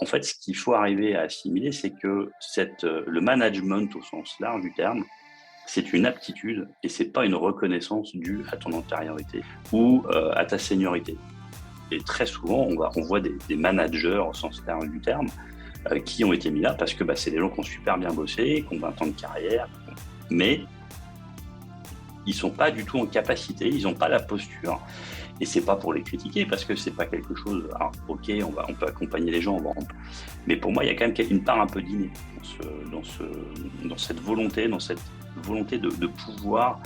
en fait, ce qu'il faut arriver à assimiler, c'est que le management au sens large du terme, c'est une aptitude et c'est pas une reconnaissance due à ton antériorité ou à ta seniorité. Et très souvent, on voit des managers au sens large du terme qui ont été mis là parce que c'est des gens qui ont super bien bossé, qui ont 20 ans de carrière, mais ils sont pas du tout en capacité, ils n'ont pas la posture. Et c'est pas pour les critiquer parce que c'est pas quelque chose. Alors, ok, on peut accompagner les gens, mais pour moi, il y a quand même une part un peu d'inné dans cette volonté, de pouvoir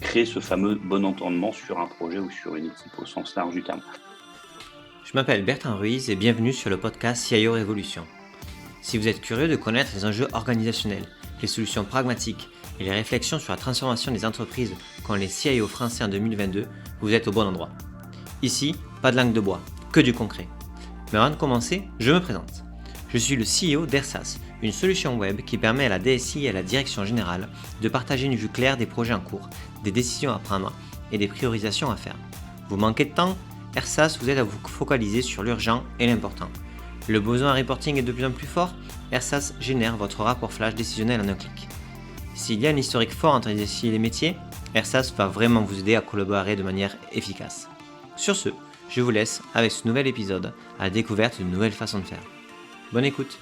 créer ce fameux bon entendement sur un projet ou sur une équipe au sens large du terme. Je m'appelle Bertrand Ruiz et bienvenue sur le podcast CIO Révolution. Si vous êtes curieux de connaître les enjeux organisationnels, les solutions pragmatiques et les réflexions sur la transformation des entreprises qu'ont les CIO français en 2022, vous êtes au bon endroit. Ici, pas de langue de bois, que du concret. Mais avant de commencer, je me présente. Je suis le CEO d'Ersas, une solution web qui permet à la DSI et à la direction générale de partager une vue claire des projets en cours, des décisions à prendre et des priorisations à faire. Vous manquez de temps ? Ersas vous aide à vous focaliser sur l'urgent et l'important. Le besoin en reporting est de plus en plus fort, Ersas génère votre rapport flash décisionnel en un clic. S'il y a un historique fort entre les DSI et les métiers, Ersas va vraiment vous aider à collaborer de manière efficace. Sur ce, je vous laisse avec ce nouvel épisode à la découverte d'une nouvelle façon de faire. Bonne écoute.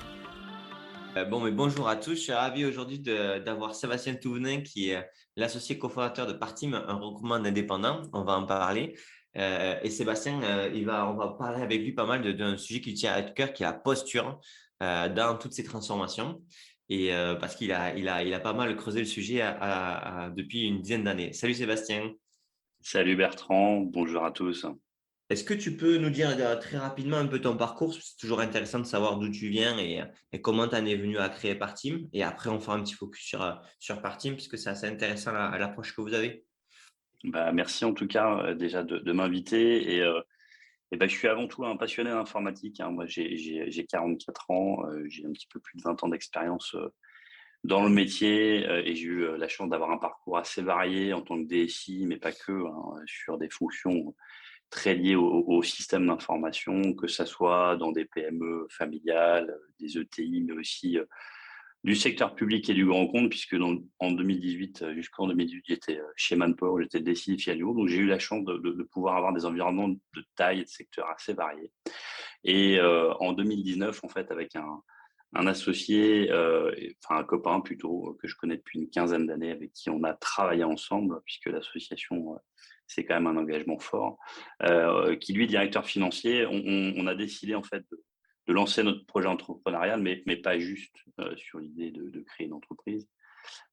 Bonjour à tous, je suis ravi aujourd'hui d'avoir Sébastien Touvenin qui est l'associé cofondateur de Partim, un regroupement d'indépendants. On va en parler. Et Sébastien, on va parler avec lui pas mal d'un sujet qui lui tient à cœur, qui est la posture dans toutes ces transformations. Et parce qu'il a pas mal creusé le sujet depuis une dizaine d'années. Salut Sébastien. Salut Bertrand, bonjour à tous. Est-ce que tu peux nous dire très rapidement un peu ton parcours? C'est toujours intéressant de savoir d'où tu viens et comment tu en es venu à créer Partim. Et après, on fera un petit focus sur Partim, puisque c'est assez intéressant l'approche que vous avez. Merci en tout cas déjà de m'inviter. Je suis avant tout un passionné d'informatique, hein. Moi, j'ai 44 ans, j'ai un petit peu plus de 20 ans d'expérience dans le métier et j'ai eu la chance d'avoir un parcours assez varié en tant que DSI, mais pas que, hein, sur des fonctions très liées au système d'information, que ça soit dans des PME familiales, des ETI, mais aussi du secteur public et du grand compte, puisque en 2018, jusqu'en 2018, j'étais chez Manpower, j'étais le DSI de Fialio, donc j'ai eu la chance de pouvoir avoir des environnements de taille et de secteurs assez variés. Et en 2019, en fait, avec un associé, un copain plutôt, que je connais depuis une quinzaine d'années, avec qui on a travaillé ensemble, puisque l'association, c'est quand même un engagement fort, qui lui est directeur financier. On a décidé en fait de lancer notre projet entrepreneurial, mais pas juste sur l'idée de créer une entreprise,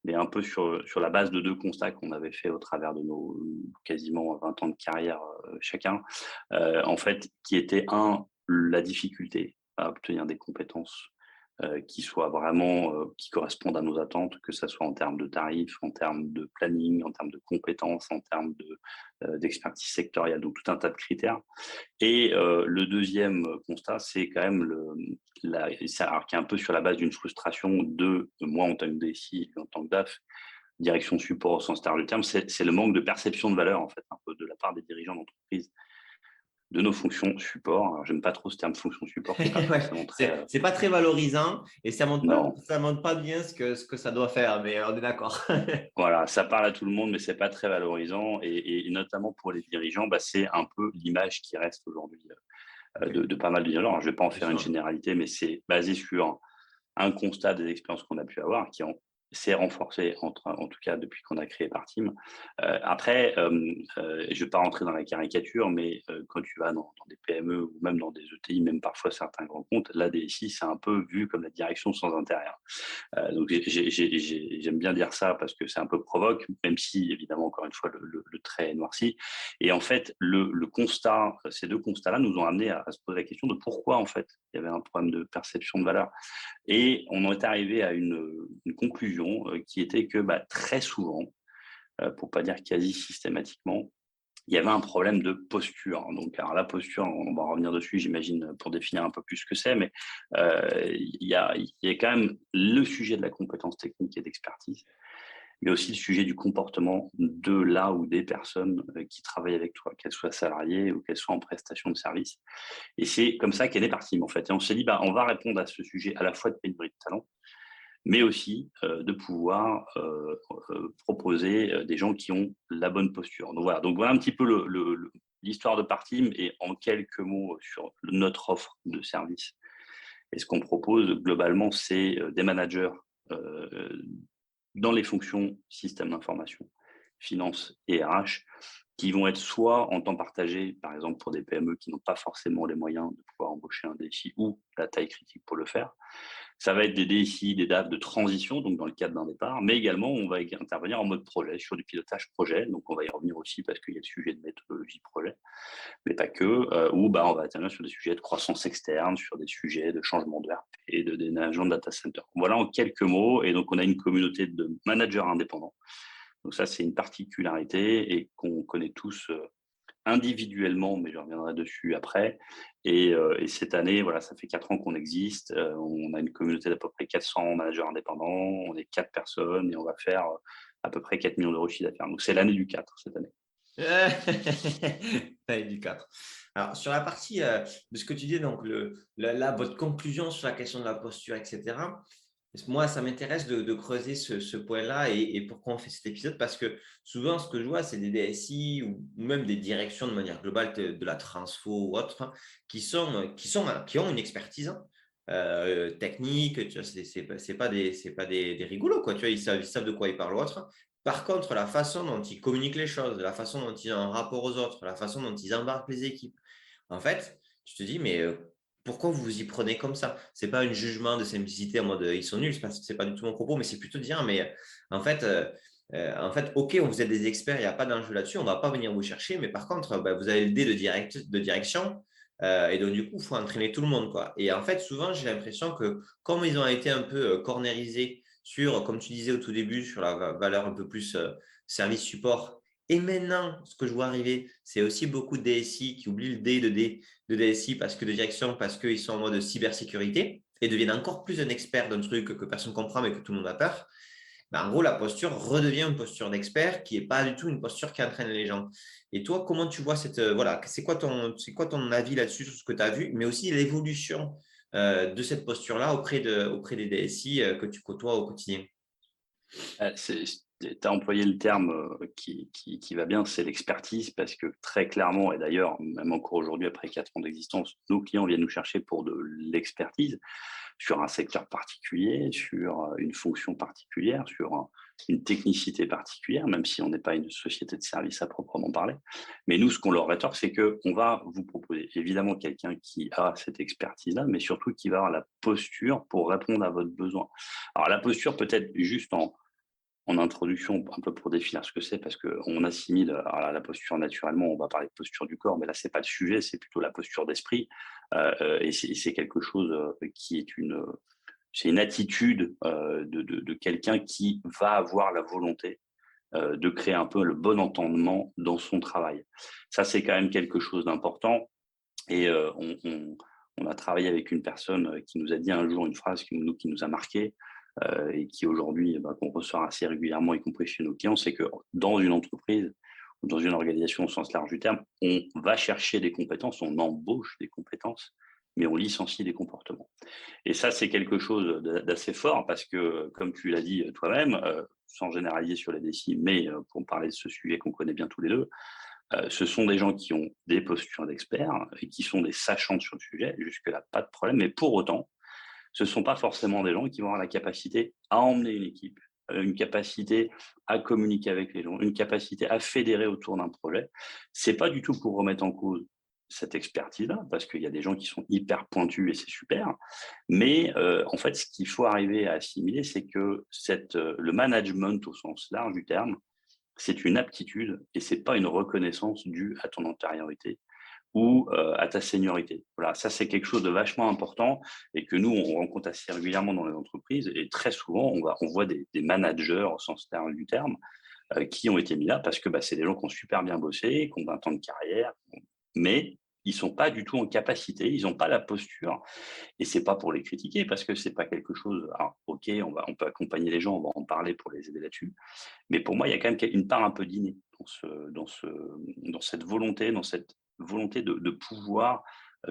mais un peu sur la base de deux constats qu'on avait fait au travers de nos quasiment 20 ans de carrière chacun, en fait, qui était la difficulté à obtenir des compétences qui soient vraiment, qui correspondent à nos attentes, que ça soit en termes de tarifs, en termes de planning, en termes de compétences, en termes d'expertise sectorielle, donc tout un tas de critères. Et le deuxième constat, c'est quand même alors qui est un peu sur la base d'une frustration de moi en tant que DSI et en tant que DAF, direction support au sens large du terme, c'est le manque de perception de valeur en fait, un peu de la part des dirigeants d'entreprise de nos fonctions support. Alors, j'aime pas trop ce terme fonction support, c'est pas Ouais, forcément très. c'est pas très valorisant et Non, ça montre pas bien ce que ça doit faire, mais on est d'accord. voilà, ça parle à tout le monde, mais c'est pas très valorisant et notamment pour les dirigeants, c'est un peu l'image qui reste aujourd'hui de pas mal de dirigeants. Alors, je vais pas en Bien faire une sûr. généralité, mais c'est basé sur un constat des expériences qu'on a pu avoir s'est renforcé en tout cas depuis qu'on a créé Partim. Après, je ne vais pas rentrer dans la caricature, mais quand tu vas dans des PME ou même dans des ETI, même parfois certains grands comptes, la DSI, c'est un peu vu comme la direction sans intérêt. Donc j'aime bien dire ça parce que c'est un peu provoque, même si évidemment, encore une fois, le trait est noirci. Et en fait, le constat, ces deux constats-là nous ont amené à se poser la question de pourquoi en fait il y avait un problème de perception de valeur. Et on en est arrivé à une conclusion qui était que très souvent, pour pas dire quasi systématiquement, il y avait un problème de posture. Donc, alors la posture, on va revenir dessus, j'imagine, pour définir un peu plus ce que c'est, mais il y a quand même le sujet de la compétence technique et d'expertise. mais aussi le sujet du comportement de là ou des personnes qui travaillent avec toi, qu'elles soient salariées ou qu'elles soient en prestation de service. Et c'est comme ça qu'est née Partim, en fait. Et on s'est dit, bah, on va répondre à ce sujet à la fois de pénurie de talent, mais aussi de pouvoir proposer des gens qui ont la bonne posture. Donc voilà un petit peu l'histoire de Partim et en quelques mots sur notre offre de service. Et ce qu'on propose globalement, c'est des managers euh, dans les fonctions système d'information, finance et RH, qui vont être soit en temps partagé, par exemple pour des PME qui n'ont pas forcément les moyens de pouvoir embaucher un DSI ou la taille critique pour le faire. Ça va être des DSI, des DAF de transition, donc dans le cadre d'un départ, mais également on va intervenir en mode projet, sur du pilotage projet, donc on va y revenir aussi parce qu'il y a le sujet de méthodologie projet, mais pas que, où bah, on va intervenir sur des sujets de croissance externe, sur des sujets de changement de RP et de déménagement de data center. Voilà en quelques mots, et donc on a une communauté de managers indépendants. Donc ça, c'est une particularité et qu'on connaît tous individuellement, mais je reviendrai dessus après. Et cette année, voilà, ça fait 4 ans qu'on existe. On a une communauté d'à peu près 400 managers indépendants. On est 4 personnes et on va faire à peu près 4 millions d'euros de chiffre d'affaires. Donc, c'est l'année du 4 cette année. Taille du 4. Alors, sur la partie de ce que tu dis, donc là, votre conclusion sur la question de la posture, etc. Moi, ça m'intéresse de creuser ce point-là et pourquoi on fait cet épisode, parce que souvent, ce que je vois, c'est des DSI ou même des directions de manière globale de la transfo ou autre, hein, qui ont une expertise technique. Tu vois, c'est pas des rigolos, quoi. Tu vois, ils savent de quoi ils parlent ou autre. Par contre, la façon dont ils communiquent les choses, la façon dont ils ont un rapport aux autres, la façon dont ils embarquent les équipes, en fait, tu te dis, mais pourquoi vous vous y prenez comme ça? C'est pas un jugement de simplicité en mode ils sont nuls, c'est pas du tout mon propos, mais c'est plutôt de dire, mais en fait, ok, vous êtes des experts, il n'y a pas d'enjeu là-dessus, on ne va pas venir vous chercher, mais par contre, vous avez le dé de direction, et donc du coup, il faut entraîner tout le monde, quoi. Et en fait, souvent, j'ai l'impression que comme ils ont été un peu cornérisés sur, comme tu disais au tout début, sur la valeur un peu plus service support. Et maintenant, ce que je vois arriver, c'est aussi beaucoup de DSI qui oublient le D de DSI parce que de direction, parce qu'ils sont en mode cybersécurité et deviennent encore plus un expert d'un truc que personne ne comprend mais que tout le monde a peur. En gros, la posture redevient une posture d'expert qui n'est pas du tout une posture qui entraîne les gens. Et toi, comment tu vois voilà, c'est quoi ton avis là-dessus sur ce que tu as vu, mais aussi l'évolution de cette posture-là auprès des DSI que tu côtoies au quotidien? Tu as employé le terme qui va bien, c'est l'expertise, parce que très clairement, et d'ailleurs, même encore aujourd'hui, après 4 ans d'existence, nos clients viennent nous chercher pour de l'expertise sur un secteur particulier, sur une fonction particulière, sur une technicité particulière, même si on n'est pas une société de service à proprement parler. Mais nous, ce qu'on leur rétorque, c'est qu'on va vous proposer évidemment quelqu'un qui a cette expertise-là, mais surtout qui va avoir la posture pour répondre à votre besoin. Alors, la posture peut être juste en introduction, un peu pour définir ce que c'est, parce qu'on assimile à la posture naturellement, on va parler de posture du corps, mais là, c'est pas le sujet, c'est plutôt la posture d'esprit. Et c'est quelque chose qui est c'est une attitude de quelqu'un qui va avoir la volonté de créer un peu le bon entendement dans son travail. Ça, c'est quand même quelque chose d'important. Et on a travaillé avec une personne qui nous a dit un jour une phrase qui nous a marqué, et qui aujourd'hui, qu'on ressort assez régulièrement, y compris chez nos clients, c'est que dans une entreprise ou dans une organisation au sens large du terme, on va chercher des compétences, on embauche des compétences, mais on licencie des comportements. Et ça, c'est quelque chose d'assez fort parce que, comme tu l'as dit toi-même, sans généraliser sur les décis, mais pour parler de ce sujet qu'on connaît bien tous les deux, ce sont des gens qui ont des postures d'experts et qui sont des sachants sur le sujet. Jusque-là, pas de problème. Mais pour autant, ce ne sont pas forcément des gens qui vont avoir la capacité à emmener une équipe, une capacité à communiquer avec les gens, une capacité à fédérer autour d'un projet. Ce n'est pas du tout pour remettre en cause cette expertise-là, parce qu'il y a des gens qui sont hyper pointus et c'est super. Mais en fait, ce qu'il faut arriver à assimiler, c'est que le management au sens large du terme, c'est une aptitude et ce n'est pas une reconnaissance due à ton antériorité ou à ta seniorité. Voilà, ça c'est quelque chose de vachement important et que nous on rencontre assez régulièrement dans les entreprises, et très souvent on voit des managers au sens large du terme qui ont été mis là parce que c'est des gens qui ont super bien bossé, qui ont 20 ans de carrière, mais ils sont pas du tout en capacité, ils n'ont pas la posture. Et c'est pas pour les critiquer parce que c'est pas quelque chose. Alors, ok, on peut accompagner les gens, on va en parler pour les aider là-dessus. Mais pour moi, il y a quand même une part un peu d'inné dans cette volonté de pouvoir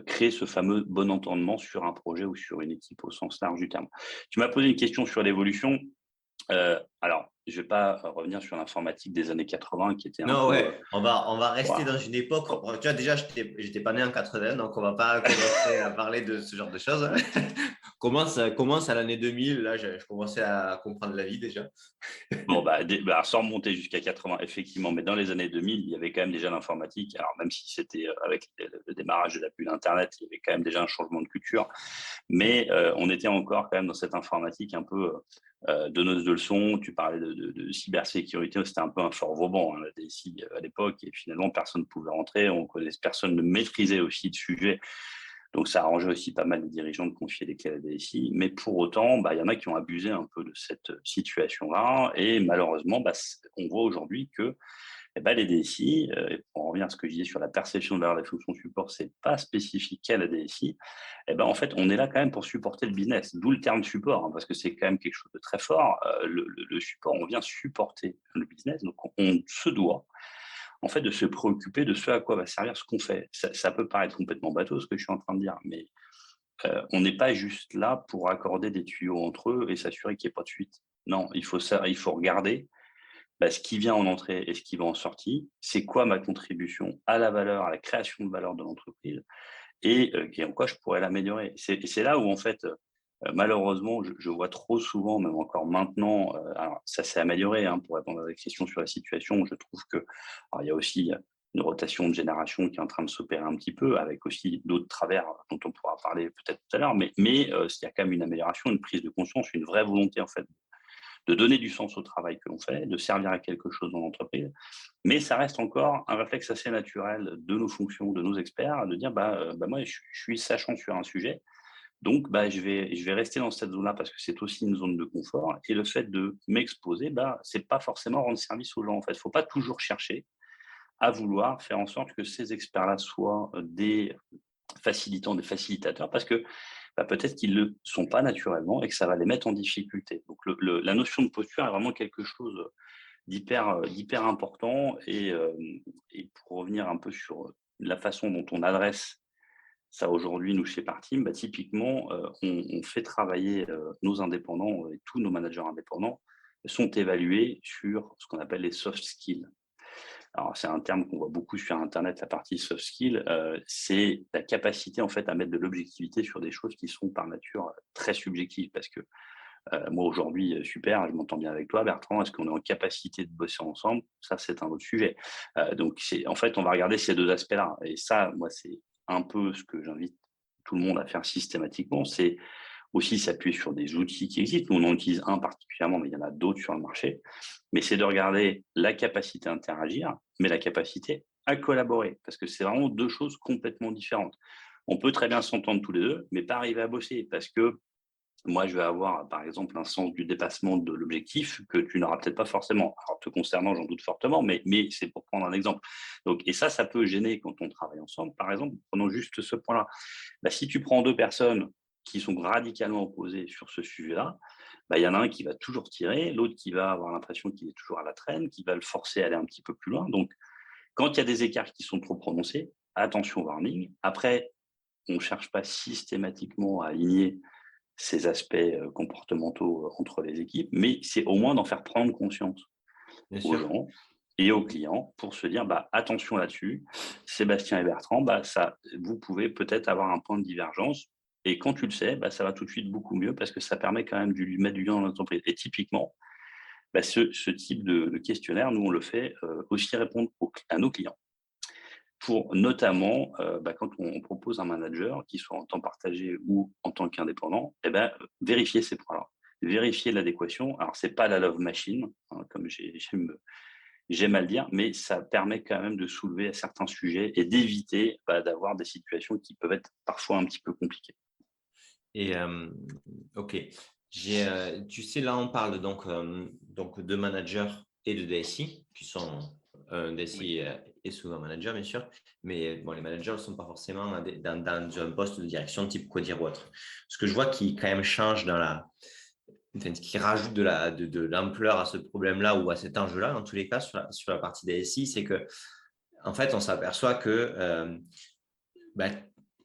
créer ce fameux bon entendement sur un projet ou sur une équipe au sens large du terme. Tu m'as posé une question sur l'évolution. Alors, je vais pas revenir sur l'informatique des années 80 qui était un Non, peu. ouais, on va rester Voilà. dans une époque. Bon, tu vois, déjà, j'étais pas né en 80, donc on va pas commencer à parler de ce genre de choses. Commence à l'année 2000, là, je commençais à comprendre la vie déjà. Bon, sans remonter jusqu'à 80, effectivement, mais dans les années 2000, il y avait quand même déjà l'informatique. Alors, même si c'était avec le démarrage de la bulle Internet, il y avait quand même déjà un changement de culture. Mais on était encore quand même dans cette informatique un peu donneuse de leçons. Tu parlais de cybersécurité, c'était un peu un fort Vauban, hein, la DSI à l'époque, et finalement, personne ne pouvait rentrer. Personne ne maîtrisait aussi le sujet. Donc, ça arrangeait aussi pas mal les dirigeants de confier les clés à la DSI. Mais pour autant, il y en a qui ont abusé un peu de cette situation-là. Et malheureusement, on voit aujourd'hui que les DSI, et pour en revenir à ce que je disais sur la perception de valeur des fonctions support, c'est pas spécifique à la DSI. En fait, on est là quand même pour supporter le business, d'où le terme support, hein, parce que c'est quand même quelque chose de très fort. Le support, on vient supporter le business, donc on se doit en fait de se préoccuper de ce à quoi va servir ce qu'on fait. Ça peut paraître complètement bateau ce que je suis en train de dire, mais on n'est pas juste là pour accorder des tuyaux entre eux et s'assurer qu'il n'y ait pas de fuite. Non, il faut regarder ce qui vient en entrée et ce qui va en sortie. C'est quoi ma contribution à la valeur, à la création de valeur de l'entreprise et en quoi je pourrais l'améliorer. C'est là où, en fait, malheureusement, je vois trop souvent, même encore maintenant, alors ça s'est amélioré, hein, pour répondre à la question sur la situation. Je trouve que, alors, il y a aussi une rotation de génération qui est en train de s'opérer un petit peu, avec aussi d'autres travers dont on pourra parler peut-être tout à l'heure, mais il y a quand même une amélioration, une prise de conscience, une vraie volonté, en fait, de donner du sens au travail que l'on fait, de servir à quelque chose dans l'entreprise. Mais ça reste encore un réflexe assez naturel de nos fonctions, de nos experts, de dire moi, je suis sachant sur un sujet, donc je vais rester dans cette zone-là parce que c'est aussi une zone de confort. Et le fait de m'exposer, c'est pas forcément rendre service aux gens. En fait, il faut pas toujours chercher à vouloir faire en sorte que ces experts-là soient des facilitants, des facilitateurs, parce que peut-être qu'ils ne le sont pas naturellement et que ça va les mettre en difficulté. Donc la notion de posture est vraiment quelque chose d'hyper important. Et pour revenir un peu sur la façon dont on adresse ça aujourd'hui, nous, chez Partim, typiquement, on fait travailler nos indépendants et tous nos managers indépendants sont évalués sur ce qu'on appelle les soft skills. Alors, c'est un terme qu'on voit beaucoup sur internet, la partie soft skill, c'est la capacité, en fait, à mettre de l'objectivité sur des choses qui sont par nature très subjectives. Parce que, moi aujourd'hui, super, je m'entends bien avec toi Bertrand, est-ce qu'on est en capacité de bosser ensemble? Ça, c'est un autre sujet. Donc en fait, on va regarder ces 2 aspects-là et ça, moi, c'est un peu ce que j'invite tout le monde à faire systématiquement, c'est aussi s'appuyer sur des outils qui existent. Nous, on en utilise un particulièrement, mais il y en a d'autres sur le marché. Mais c'est de regarder la capacité à interagir, mais la capacité à collaborer, parce que c'est vraiment 2 choses complètement différentes. On peut très bien s'entendre tous les 2, mais pas arriver à bosser parce que moi, je vais avoir, par exemple, un sens du dépassement de l'objectif que tu n'auras peut-être pas forcément. Alors, te concernant, j'en doute fortement, mais c'est pour prendre un exemple. Donc, et ça peut gêner quand on travaille ensemble. Par exemple, prenons juste ce point-là. Si tu prends 2 personnes qui sont radicalement opposées sur ce sujet-là, il y en a un qui va toujours tirer, l'autre qui va avoir l'impression qu'il est toujours à la traîne, qui va le forcer à aller un petit peu plus loin. Donc, quand il y a des écarts qui sont trop prononcés, attention warning. Après, on ne cherche pas systématiquement à aligner ces aspects comportementaux entre les équipes, mais c'est au moins d'en faire prendre conscience Bien aux sûr. gens et aux clients pour se dire attention là-dessus, Sébastien et Bertrand, ça, vous pouvez peut-être avoir un point de divergence. Et quand tu le sais, ça va tout de suite beaucoup mieux parce que ça permet quand même de lui mettre du lien dans l'entreprise. Et typiquement, ce type de questionnaire, nous, on le fait aussi répondre à nos clients pour notamment, quand on propose un manager, qu'il soit en temps partagé ou en tant qu'indépendant, vérifier ces points-là. Vérifier l'adéquation. Alors, c'est pas la love machine, hein, comme j'aime à le dire, mais ça permet quand même de soulever certains sujets et d'éviter d'avoir des situations qui peuvent être parfois un petit peu compliquées. Et ok, tu sais, là, on parle donc de managers et de DSI, qui sont un DSI Oui. et souvent manager, bien sûr. Mais bon, les managers ne sont pas forcément dans un poste de direction type Codir ou autre. Ce que je vois qui quand même change enfin, ce qui rajoute de l'ampleur à ce problème-là ou à cet enjeu-là, dans tous les cas, sur la partie DSI, c'est que en fait, on s'aperçoit que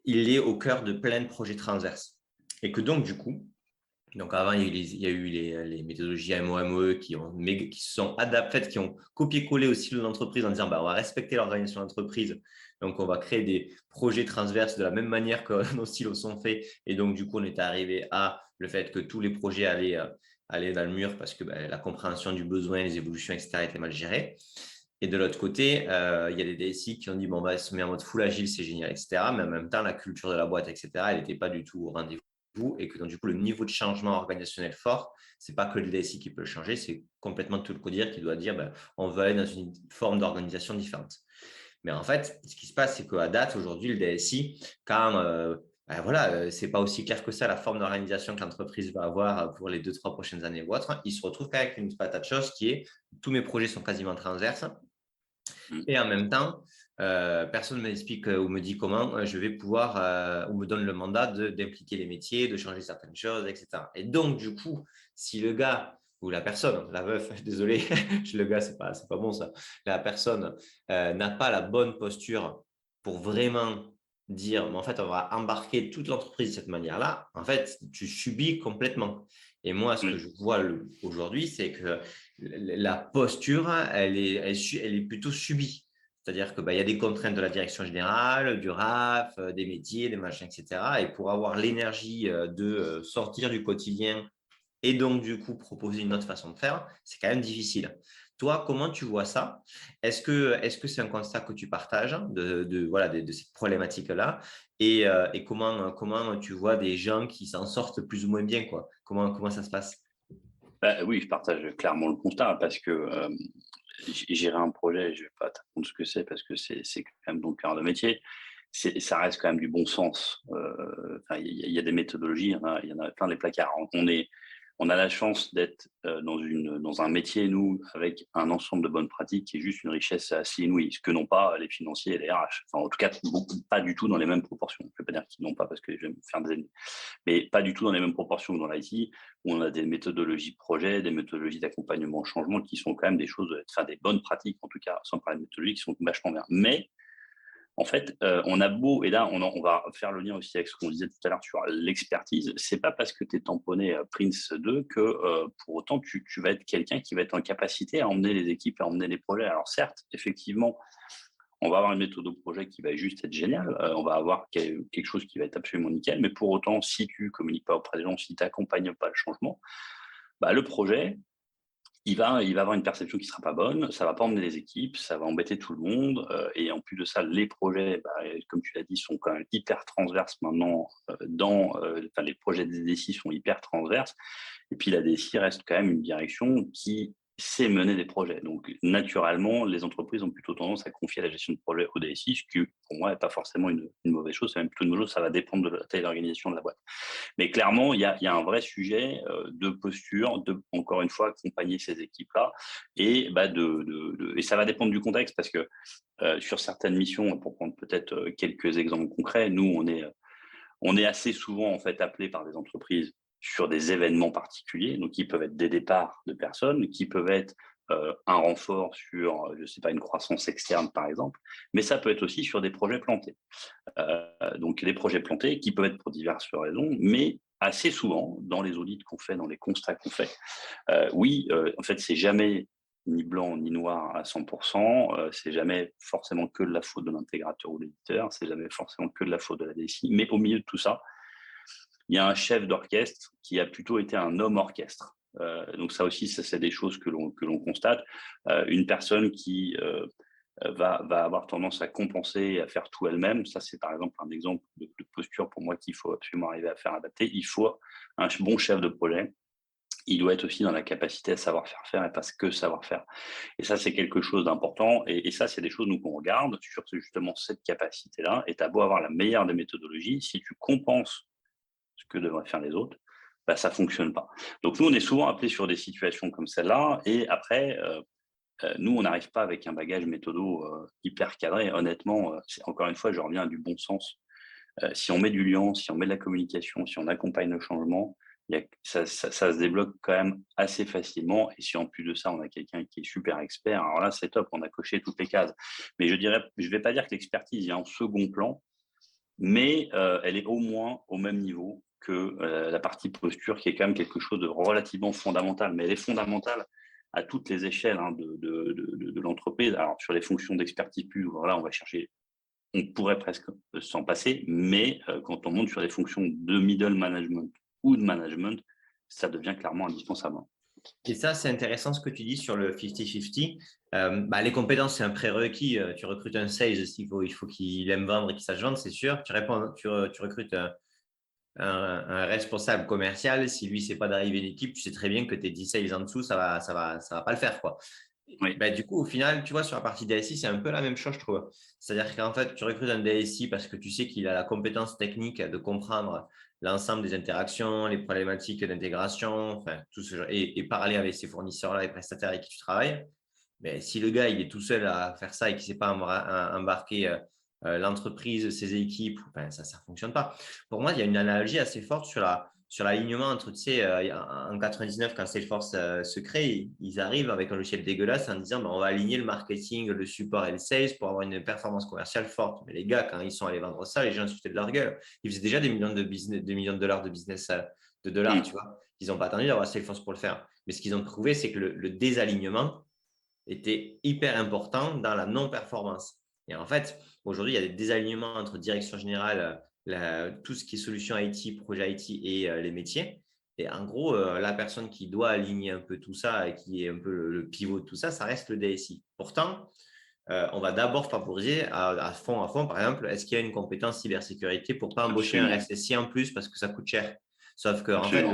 il est au cœur de plein de projets transverses. Et que donc, du coup, avant, il y a eu les méthodologies MOME qui se sont adaptées, qui ont copié-collé aussi l'entreprise en disant on va respecter l'organisation d'entreprise. Donc, on va créer des projets transverses de la même manière que nos silos sont faits. Et donc, du coup, on est arrivé à le fait que tous les projets allaient dans le mur parce que la compréhension du besoin, les évolutions, etc., étaient mal gérées. Et de l'autre côté, il y a des DSI qui ont dit, bon, on se met en mode full agile, c'est génial, etc. Mais en même temps, la culture de la boîte, etc., elle n'était pas du tout au rendez-vous. Et que donc, du coup, le niveau de changement organisationnel fort, ce n'est pas que le DSI qui peut le changer, c'est complètement tout le codir qui doit dire, on veut aller dans une forme d'organisation différente. Mais en fait, ce qui se passe, c'est qu'à date, aujourd'hui, le DSI, quand c'est pas aussi clair que ça, la forme d'organisation que l'entreprise va avoir pour les 2-3 prochaines années ou autre, il se retrouve quand même avec une patate chose qui est tous mes projets sont quasiment transverses. Et en même temps, personne ne m'explique ou me dit comment je vais pouvoir ou me donne le mandat d'impliquer les métiers, de changer certaines choses, etc. Et donc, du coup, si le gars ou la personne, la veuf, désolé, le gars, c'est pas bon ça, la personne n'a pas la bonne posture pour vraiment dire, mais en fait, on va embarquer toute l'entreprise de cette manière-là, en fait, tu subis complètement. Et moi, ce que je vois aujourd'hui, c'est que la posture, elle est plutôt subie. C'est-à-dire que y a des contraintes de la direction générale, du RAF, des métiers, des machins, etc. Et pour avoir l'énergie de sortir du quotidien et donc, du coup, proposer une autre façon de faire, c'est quand même difficile. Toi, comment tu vois ça? Est-ce que c'est un constat que tu partages de cette problématique-là? Et comment tu vois des gens qui s'en sortent plus ou moins bien, quoi? Comment ça se passe? Oui, je partage clairement le constat parce que gérer un projet, je ne vais pas t'apprendre ce que c'est parce que c'est quand même ton cœur de métier. Ça reste quand même du bon sens. Il y a des méthodologies, il y en a plein les placards. On a la chance d'être dans un métier, nous, avec un ensemble de bonnes pratiques qui est juste une richesse assez inouïe, ce que n'ont pas les financiers et les RH. Enfin, en tout cas, pas du tout dans les mêmes proportions. Je ne vais pas dire qu'ils n'ont pas parce que je vais me faire des ennemis, mais pas du tout dans les mêmes proportions que dans l'IT, où on a des méthodologies de projet, des méthodologies d'accompagnement au changement qui sont quand même des choses, des bonnes pratiques en tout cas, sans parler de méthodologies qui sont vachement bien. Mais en fait, on a beau, et là, on va faire le lien aussi avec ce qu'on disait tout à l'heure sur l'expertise. C'est pas parce que tu es tamponné Prince 2 que pour autant tu vas être quelqu'un qui va être en capacité à emmener les équipes, à emmener les projets. Alors certes, effectivement, on va avoir une méthode de projet qui va juste être géniale. On va avoir quelque chose qui va être absolument nickel. Mais pour autant, si tu communiques pas auprès des gens, si tu n'accompagnes pas le changement, le projet, il va avoir une perception qui sera pas bonne, ça va pas emmener les équipes, ça va embêter tout le monde. Et en plus de ça, les projets, comme tu l'as dit, sont quand même hyper transverses maintenant. Les projets des DSI sont hyper transverses. Et puis la DSI reste quand même une direction qui sait mener des projets. Donc naturellement, les entreprises ont plutôt tendance à confier la gestion de projet au DSI, ce qui pour moi n'est pas forcément une mauvaise chose, c'est même plutôt une mauvaise chose, ça va dépendre de la taille d'organisation de la boîte. Mais clairement, il y a un vrai sujet de posture, encore une fois, accompagner ces équipes-là. Et, et ça va dépendre du contexte parce que sur certaines missions, pour prendre peut-être quelques exemples concrets, nous, on est assez souvent en fait appelé par des entreprises sur des événements particuliers, donc qui peuvent être des départs de personnes, qui peuvent être un renfort sur, je sais pas, une croissance externe par exemple, mais ça peut être aussi sur des projets plantés. Donc des projets plantés qui peuvent être pour diverses raisons, mais assez souvent dans les audits qu'on fait, dans les constats qu'on fait, en fait c'est jamais ni blanc ni noir à 100%, c'est jamais forcément que de la faute de l'intégrateur ou de l'éditeur, c'est jamais forcément que de la faute de la DSI, mais au milieu de tout ça, il y a un chef d'orchestre qui a plutôt été un homme orchestre. Donc ça aussi, c'est des choses que l'on constate. Une personne qui va avoir tendance à compenser et à faire tout elle-même. Ça, c'est par exemple un exemple de posture pour moi qu'il faut absolument arriver à faire adapter. Il faut un bon chef de projet. Il doit être aussi dans la capacité à savoir faire et pas que savoir faire. Et ça, c'est quelque chose d'important. Et ça, c'est des choses, nous, qu'on regarde sur justement cette capacité-là. Et tu as beau avoir la meilleure des méthodologies, si tu compenses ce que devraient faire les autres, ça fonctionne pas. Donc nous, on est souvent appelés sur des situations comme celle-là. Et après, Nous, on n'arrive pas avec un bagage méthodo hyper cadré. Honnêtement, encore une fois, je reviens à du bon sens. Si on met du lien, si on met de la communication, si on accompagne le changement, ça se débloque quand même assez facilement. Et si en plus de ça, on a quelqu'un qui est super expert, alors là, c'est top, on a coché toutes les cases. Mais je vais pas dire que l'expertise est en second plan, mais elle est au moins au même niveau que la partie posture, qui est quand même quelque chose de relativement fondamental. Mais elle est fondamentale à toutes les échelles de l'entreprise. Alors, sur les fonctions d'expertise pure, voilà, on pourrait presque s'en passer, mais quand on monte sur les fonctions de middle management ou de management, ça devient clairement indispensable. Et ça, c'est intéressant ce que tu dis sur le 50-50. Les compétences, c'est un prérequis. Tu recrutes un sales, il faut qu'il aime vendre et qu'il sache vendre, c'est sûr. Tu recrutes un responsable commercial. Si lui, c'est pas d'arriver l'équipe, tu sais très bien que tes 10 sales en dessous, ça va pas le faire, quoi. Oui. Du coup, au final, tu vois, sur la partie DSI, c'est un peu la même chose, je trouve. C'est-à-dire qu'en fait, tu recrutes un DSI parce que tu sais qu'il a la compétence technique de comprendre l'ensemble des interactions, les problématiques d'intégration, enfin, tout ce genre, et parler avec ses fournisseurs-là, les prestataires avec qui tu travailles. Mais si le gars, il est tout seul à faire ça et qu'il ne sait pas embarquer l'entreprise, ses équipes, ben, ça ne fonctionne pas. Pour moi, il y a une analogie assez forte sur l'alignement entre, tu sais, en 99, quand Salesforce se crée, ils arrivent avec un logiciel dégueulasse en disant on va aligner le marketing, le support et le sales pour avoir une performance commerciale forte. Mais les gars, quand ils sont allés vendre ça, les gens se foutaient de leur gueule. Ils faisaient déjà des millions de dollars de business, de dollars, tu vois. Ils n'ont pas attendu d'avoir Salesforce pour le faire. Mais ce qu'ils ont trouvé, c'est que le désalignement était hyper important dans la non-performance. Et en fait, aujourd'hui, il y a des désalignements entre direction générale, tout ce qui est solution IT, projet IT et les métiers. Et en gros, la personne qui doit aligner un peu tout ça et qui est un peu le pivot de tout ça, ça reste le DSI. Pourtant, on va d'abord favoriser à fond, par exemple, est-ce qu'il y a une compétence cybersécurité pour ne pas embaucher un SSI en plus parce que ça coûte cher. Sauf que en fait,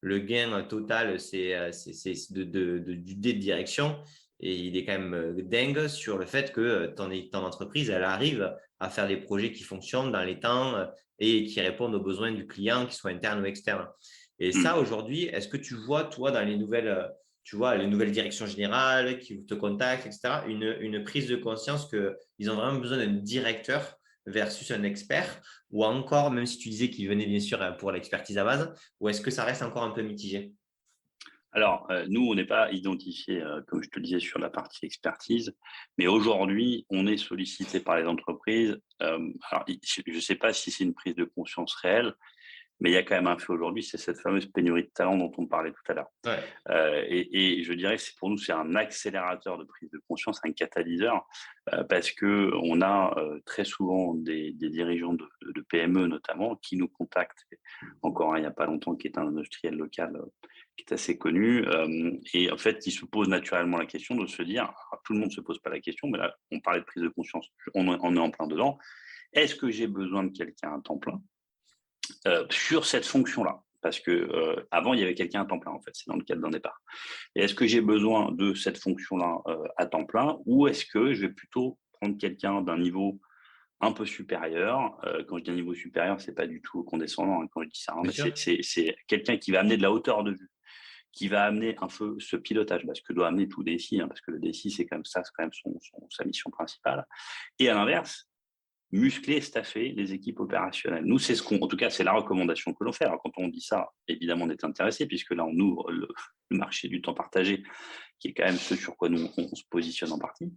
le gain total, c'est du dé de direction. Et il est quand même dingue sur le fait que ton entreprise, elle arrive à faire des projets qui fonctionnent dans les temps et qui répondent aux besoins du client, qu'ils soient internes ou externes. Et ça, aujourd'hui, est-ce que tu vois, toi, dans les nouvelles, les nouvelles directions générales qui te contactent, etc., une prise de conscience qu'ils ont vraiment besoin d'un directeur versus un expert, ou encore, même si tu disais qu'il venait bien sûr pour l'expertise à base, ou est-ce que ça reste encore un peu mitigé? Alors, nous, on n'est pas identifié, comme je te le disais, sur la partie expertise, mais aujourd'hui, on est sollicité par les entreprises. Alors, je ne sais pas si c'est une prise de conscience réelle, mais il y a quand même un fait aujourd'hui, c'est cette fameuse pénurie de talent dont on parlait tout à l'heure. Ouais. Et je dirais que pour nous, c'est un accélérateur de prise de conscience, un catalyseur, parce qu'on a très souvent des dirigeants de PME notamment qui nous contactent. Encore un, il n'y a pas longtemps, qui est un industriel local qui est assez connu. Et en fait, ils se posent naturellement la question de se dire, tout le monde ne se pose pas la question, mais là, on parlait de prise de conscience, on est en plein dedans. Est-ce que j'ai besoin de quelqu'un à temps plein sur cette fonction-là? Parce que avant, il y avait quelqu'un à temps plein, en fait, c'est dans le cadre d'un départ. Et est-ce que j'ai besoin de cette fonction-là à temps plein, ou est-ce que je vais plutôt prendre quelqu'un d'un niveau un peu supérieur? Quand je dis un niveau supérieur, c'est pas du tout condescendant quand je dis ça, mais c'est quelqu'un qui va amener de la hauteur de vue, qui va amener un peu ce pilotage, ce que doit amener tout DSI, parce que le DSI, c'est comme ça, c'est quand même sa mission principale. Et à l'inverse, muscler, staffer les équipes opérationnelles. Nous, en tout cas, c'est la recommandation que l'on fait. Alors, quand on dit ça, évidemment, on est intéressé, puisque là, on ouvre le marché du temps partagé, qui est quand même ce sur quoi nous, on se positionne en partie.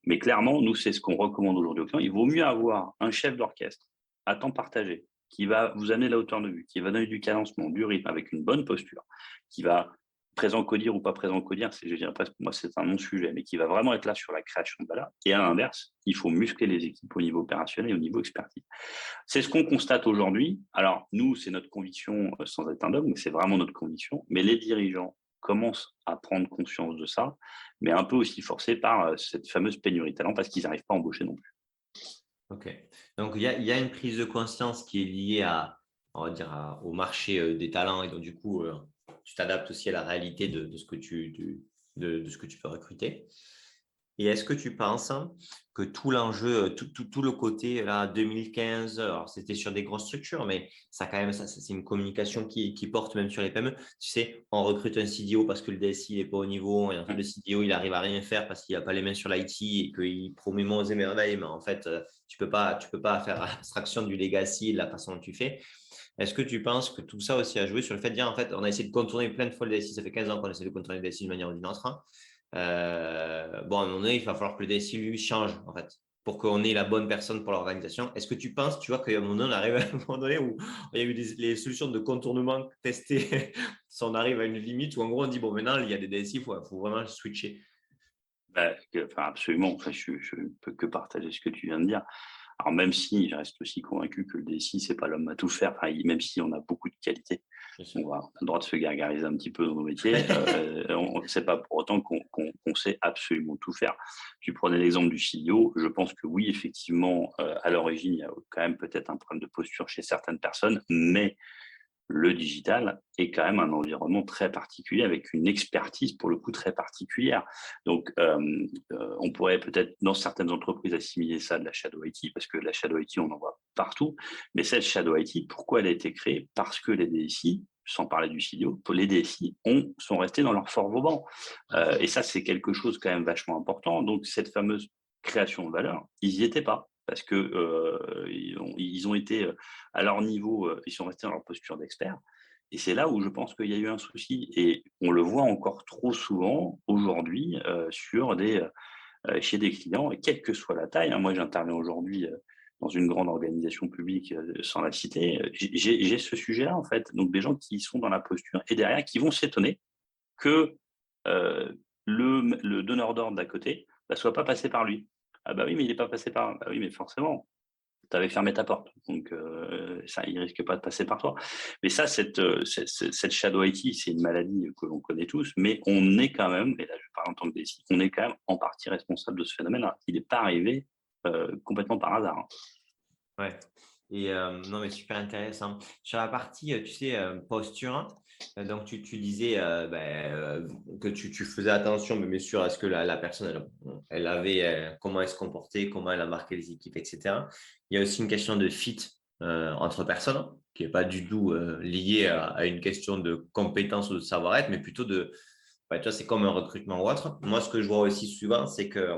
Mais clairement, nous, c'est ce qu'on recommande aujourd'hui aux clients. Il vaut mieux avoir un chef d'orchestre à temps partagé qui va vous amener la hauteur de vue, qui va donner du cadencement, du rythme, avec une bonne posture, qui va présent codir ou pas présent codir, je dirais presque, pour moi, c'est un non-sujet, mais qui va vraiment être là sur la création de valeur. Et à l'inverse, il faut muscler les équipes au niveau opérationnel et au niveau expertise. C'est ce qu'on constate aujourd'hui. Alors, nous, c'est notre conviction, sans être un dogme, mais c'est vraiment notre conviction. Mais les dirigeants commencent à prendre conscience de ça, mais un peu aussi forcés par cette fameuse pénurie de talent, parce qu'ils n'arrivent pas à embaucher non plus. Ok. Donc, il y a une prise de conscience qui est liée on va dire, au marché des talents, et donc du coup, tu t'adaptes aussi à la réalité de ce que tu peux recruter. Et est-ce que tu penses que tout l'enjeu, tout le côté là 2015, alors c'était sur des grosses structures, mais ça quand même, ça, c'est une communication qui porte même sur les PME. Tu sais, on recrute un CDO parce que le DSI n'est pas au niveau, et en fait le CDO il arrive à rien faire parce qu'il n'a pas les mains sur l'IT et qu'il promet monts et merveilles, mais en fait tu peux pas faire abstraction du legacy et de la façon dont tu fais. Est-ce que tu penses que tout ça aussi a joué sur le fait de dire, en fait, on a essayé de contourner plein de fois le DSI, ça fait 15 ans qu'on essaie de contourner le DSI d'une manière ou d'une autre, hein. Bon, à un moment donné, il va falloir que le DSI lui change, en fait, pour qu'on ait la bonne personne pour l'organisation. Est-ce que tu penses, tu vois, qu'à un moment donné, on arrive à un moment donné où il y a eu les solutions de contournement testées, si on arrive à une limite où en gros on dit, bon, maintenant, il y a des DSI, faut vraiment switcher. Enfin, absolument. Enfin, je ne peux que partager ce que tu viens de dire. Alors, même si je reste aussi convaincu que le DSI, c'est pas l'homme à tout faire, enfin, même si on a beaucoup de qualités, on a le droit de se gargariser un petit peu dans nos métiers. C'est pas pour autant qu'on sait absolument tout faire. Tu prenais l'exemple du CEO. Je pense que oui, effectivement, à l'origine, il y a quand même peut-être un problème de posture chez certaines personnes, mais le digital est quand même un environnement très particulier avec une expertise pour le coup très particulière. Donc, on pourrait peut-être dans certaines entreprises assimiler ça de la shadow IT parce que la shadow IT, on en voit partout. Mais cette shadow IT, pourquoi elle a été créée? Parce que les DSI, sans parler du CIO, les DSI sont restés dans leur fort Vauban. Et ça, c'est quelque chose quand même vachement important. Donc, cette fameuse création de valeur, ils n'y étaient pas parce que ils ont été à leur niveau, ils sont restés dans leur posture d'expert. Et c'est là où je pense qu'il y a eu un souci. Et on le voit encore trop souvent aujourd'hui chez des clients, et quelle que soit la taille. Hein. Moi, j'interviens aujourd'hui dans une grande organisation publique, sans la citer. J'ai ce sujet-là, en fait. Donc, des gens qui sont dans la posture et derrière qui vont s'étonner que euh, le donneur d'ordre d'à côté ne soit pas passé par lui. Ah bah oui, mais il n'est pas passé par. Bah oui, mais forcément, tu avais fermé ta porte. Donc, ça, il risque pas de passer par toi. Mais ça, cette shadow IT, c'est une maladie que l'on connaît tous, mais on est quand même, et là je parle en tant que DSI, on est quand même en partie responsable de ce phénomène. Il n'est pas arrivé complètement par hasard. Hein. Ouais. Et non, mais super intéressant. Sur la partie, tu sais, posture, donc tu disais que tu faisais attention, mais bien sûr, à ce que la personne, elle avait, comment elle se comportait, comment elle a marqué les équipes, etc. Il y a aussi une question de fit entre personnes, qui n'est pas du tout liée à une question de compétence ou de savoir-être, mais plutôt tu vois, c'est comme un recrutement ou autre. Moi, ce que je vois aussi souvent, c'est que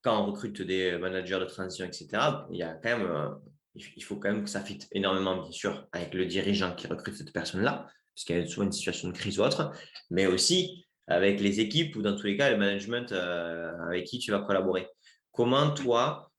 quand on recrute des managers de transition, etc., il y a quand même, il faut quand même que ça fitte énormément, bien sûr, avec le dirigeant qui recrute cette personne-là, puisqu'il y a souvent une situation de crise ou autre, mais aussi avec les équipes ou dans tous les cas, le management avec qui tu vas collaborer. Comment toi,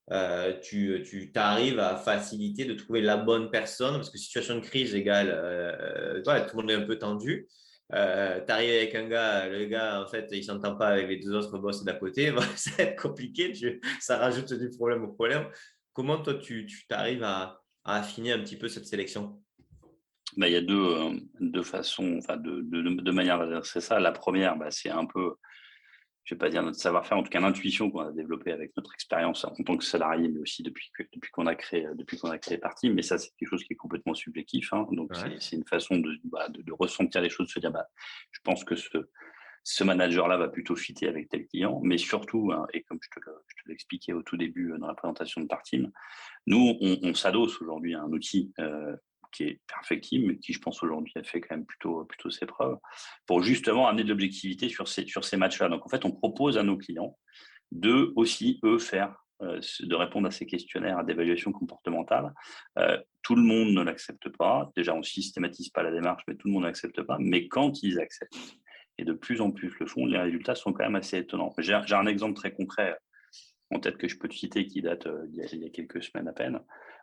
tu t'arrives à faciliter de trouver la bonne personne, parce que situation de crise égale, voilà, tout le monde est un peu tendu. Tu arrives avec un gars, le gars, en fait, il s'entend pas avec les deux autres boss d'à côté, ça va être compliqué, ça rajoute du problème au problème. Comment toi, tu t'arrives à affiner un petit peu cette sélection? Bah, il y a deux façons, enfin deux manières d'adresser ça. La première, c'est un peu, je vais pas dire notre savoir-faire, en tout cas l'intuition qu'on a développée avec notre expérience en tant que salarié, mais aussi depuis qu'on a créé Parti. Mais ça, c'est quelque chose qui est complètement subjectif. Hein. Donc, Ouais. c'est une façon de ressentir les choses, de se dire, je pense que ce manager-là va plutôt fitter avec tel client. Mais surtout, hein, et comme je te l'expliquais au tout début dans la présentation de Partim, nous, on s'adosse aujourd'hui à un outil qui est perfectible, mais qui, je pense, aujourd'hui, a fait quand même plutôt ses preuves, pour justement amener de l'objectivité sur ces matchs-là. Donc, en fait, on propose à nos clients de aussi, eux, de répondre à ces questionnaires d'évaluation comportementale. Tout le monde ne l'accepte pas. Déjà, on ne systématise pas la démarche, mais tout le monde ne l'accepte pas. Mais quand ils acceptent, et de plus en plus le font, les résultats sont quand même assez étonnants. J'ai un exemple très concret en tête que je peux te citer qui date il y a quelques semaines à peine.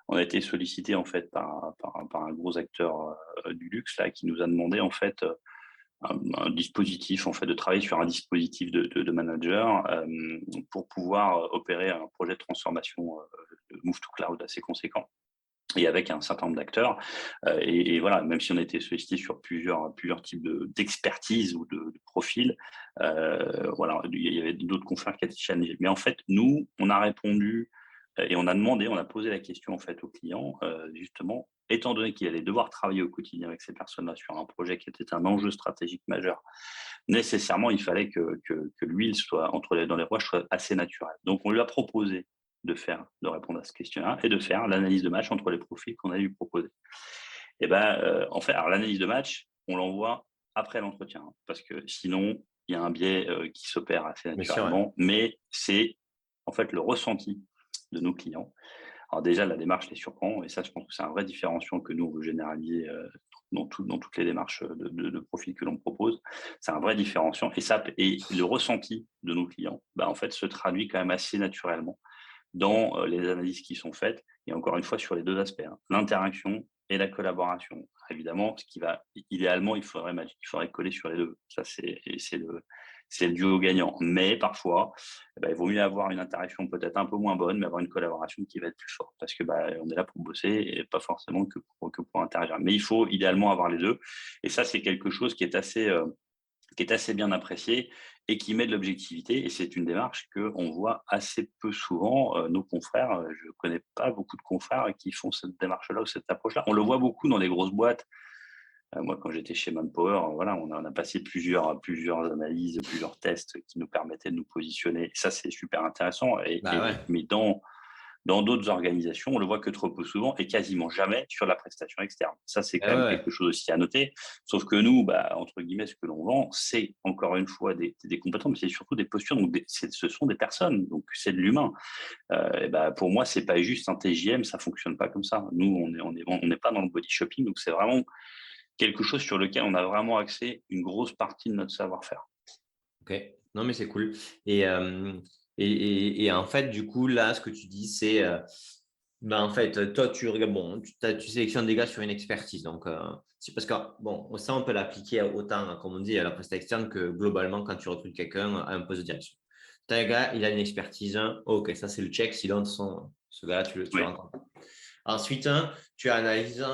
On a été sollicité en fait par un gros acteur du luxe là qui nous a demandé en fait un dispositif en fait de travailler sur un dispositif de manager pour pouvoir opérer un projet de transformation de move to cloud assez conséquent et avec un certain nombre d'acteurs. Et voilà, même si on a été sollicité sur plusieurs types d'expertise ou de profils, voilà, il y avait d'autres confrères qui étaient challengés. Mais en fait, nous, on a répondu et on a posé la question en fait aux clients, justement, étant donné qu'il allait devoir travailler au quotidien avec ces personnes-là sur un projet qui était un enjeu stratégique majeur, nécessairement, il fallait que l'huile soit dans les rouages soit assez naturelle. Donc, on lui a proposé de répondre à ce questionnaire et de faire l'analyse de match entre les profils qu'on a lui proposé. Et ben, en fait, alors l'analyse de match, on l'envoie après l'entretien, hein, parce que sinon, il y a un biais qui s'opère assez Bien sûr, ouais. naturellement, mais c'est en fait le ressenti de nos clients. Alors déjà, la démarche les surprend, et ça, je pense que c'est un vrai différenciant que nous, on veut généraliser dans toutes les démarches de profil que l'on propose. C'est un vrai différenciant, et le ressenti de nos clients, bah, en fait, se traduit quand même assez naturellement dans les analyses qui sont faites, et encore une fois sur les deux aspects, hein, l'interaction et la collaboration. Évidemment, idéalement, il faudrait coller sur les deux. Ça, c'est le duo gagnant. Mais parfois, il vaut mieux avoir une interaction peut-être un peu moins bonne, mais avoir une collaboration qui va être plus forte, parce que on est là pour bosser et pas forcément que pour interagir. Mais il faut idéalement avoir les deux. Et ça, c'est quelque chose qui est assez bien apprécié et qui met de l'objectivité. Et c'est une démarche qu'on voit assez peu souvent. Nos confrères, je ne connais pas beaucoup de confrères qui font cette démarche-là ou cette approche-là. On le voit beaucoup dans les grosses boîtes. Moi, quand j'étais chez Manpower, voilà, on a passé plusieurs analyses, plusieurs tests qui nous permettaient de nous positionner. Ça, c'est super intéressant. Bah ouais. Mais dans d'autres organisations, on le voit que trop peu souvent et quasiment jamais sur la prestation externe. Ça, c'est Bah quand même ouais, ouais. quelque chose aussi à noter. Sauf que nous, entre guillemets, ce que l'on vend, c'est encore une fois des compétences, mais c'est surtout des postures. Donc, ce sont des personnes. Donc, c'est de l'humain. Pour moi, c'est pas juste un TJM. Ça fonctionne pas comme ça. Nous, on n'est pas dans le body shopping. Donc, c'est vraiment quelque chose sur lequel on a vraiment axé une grosse partie de notre savoir-faire. Ok, non mais c'est cool. Et, euh, et en fait, du coup, là, ce que tu dis, c'est, en fait, toi, tu regardes, bon, tu sélectionnes des gars sur une expertise. Donc, c'est parce que, bon, ça, on peut l'appliquer autant, comme on dit, à la prestation externe que globalement, quand tu recrutes quelqu'un à un poste de direction. Tu as un gars, il a une expertise, ok, ça, c'est le check. Sinon, ce gars-là, tu le Oui. rencontres. Ensuite, tu analyses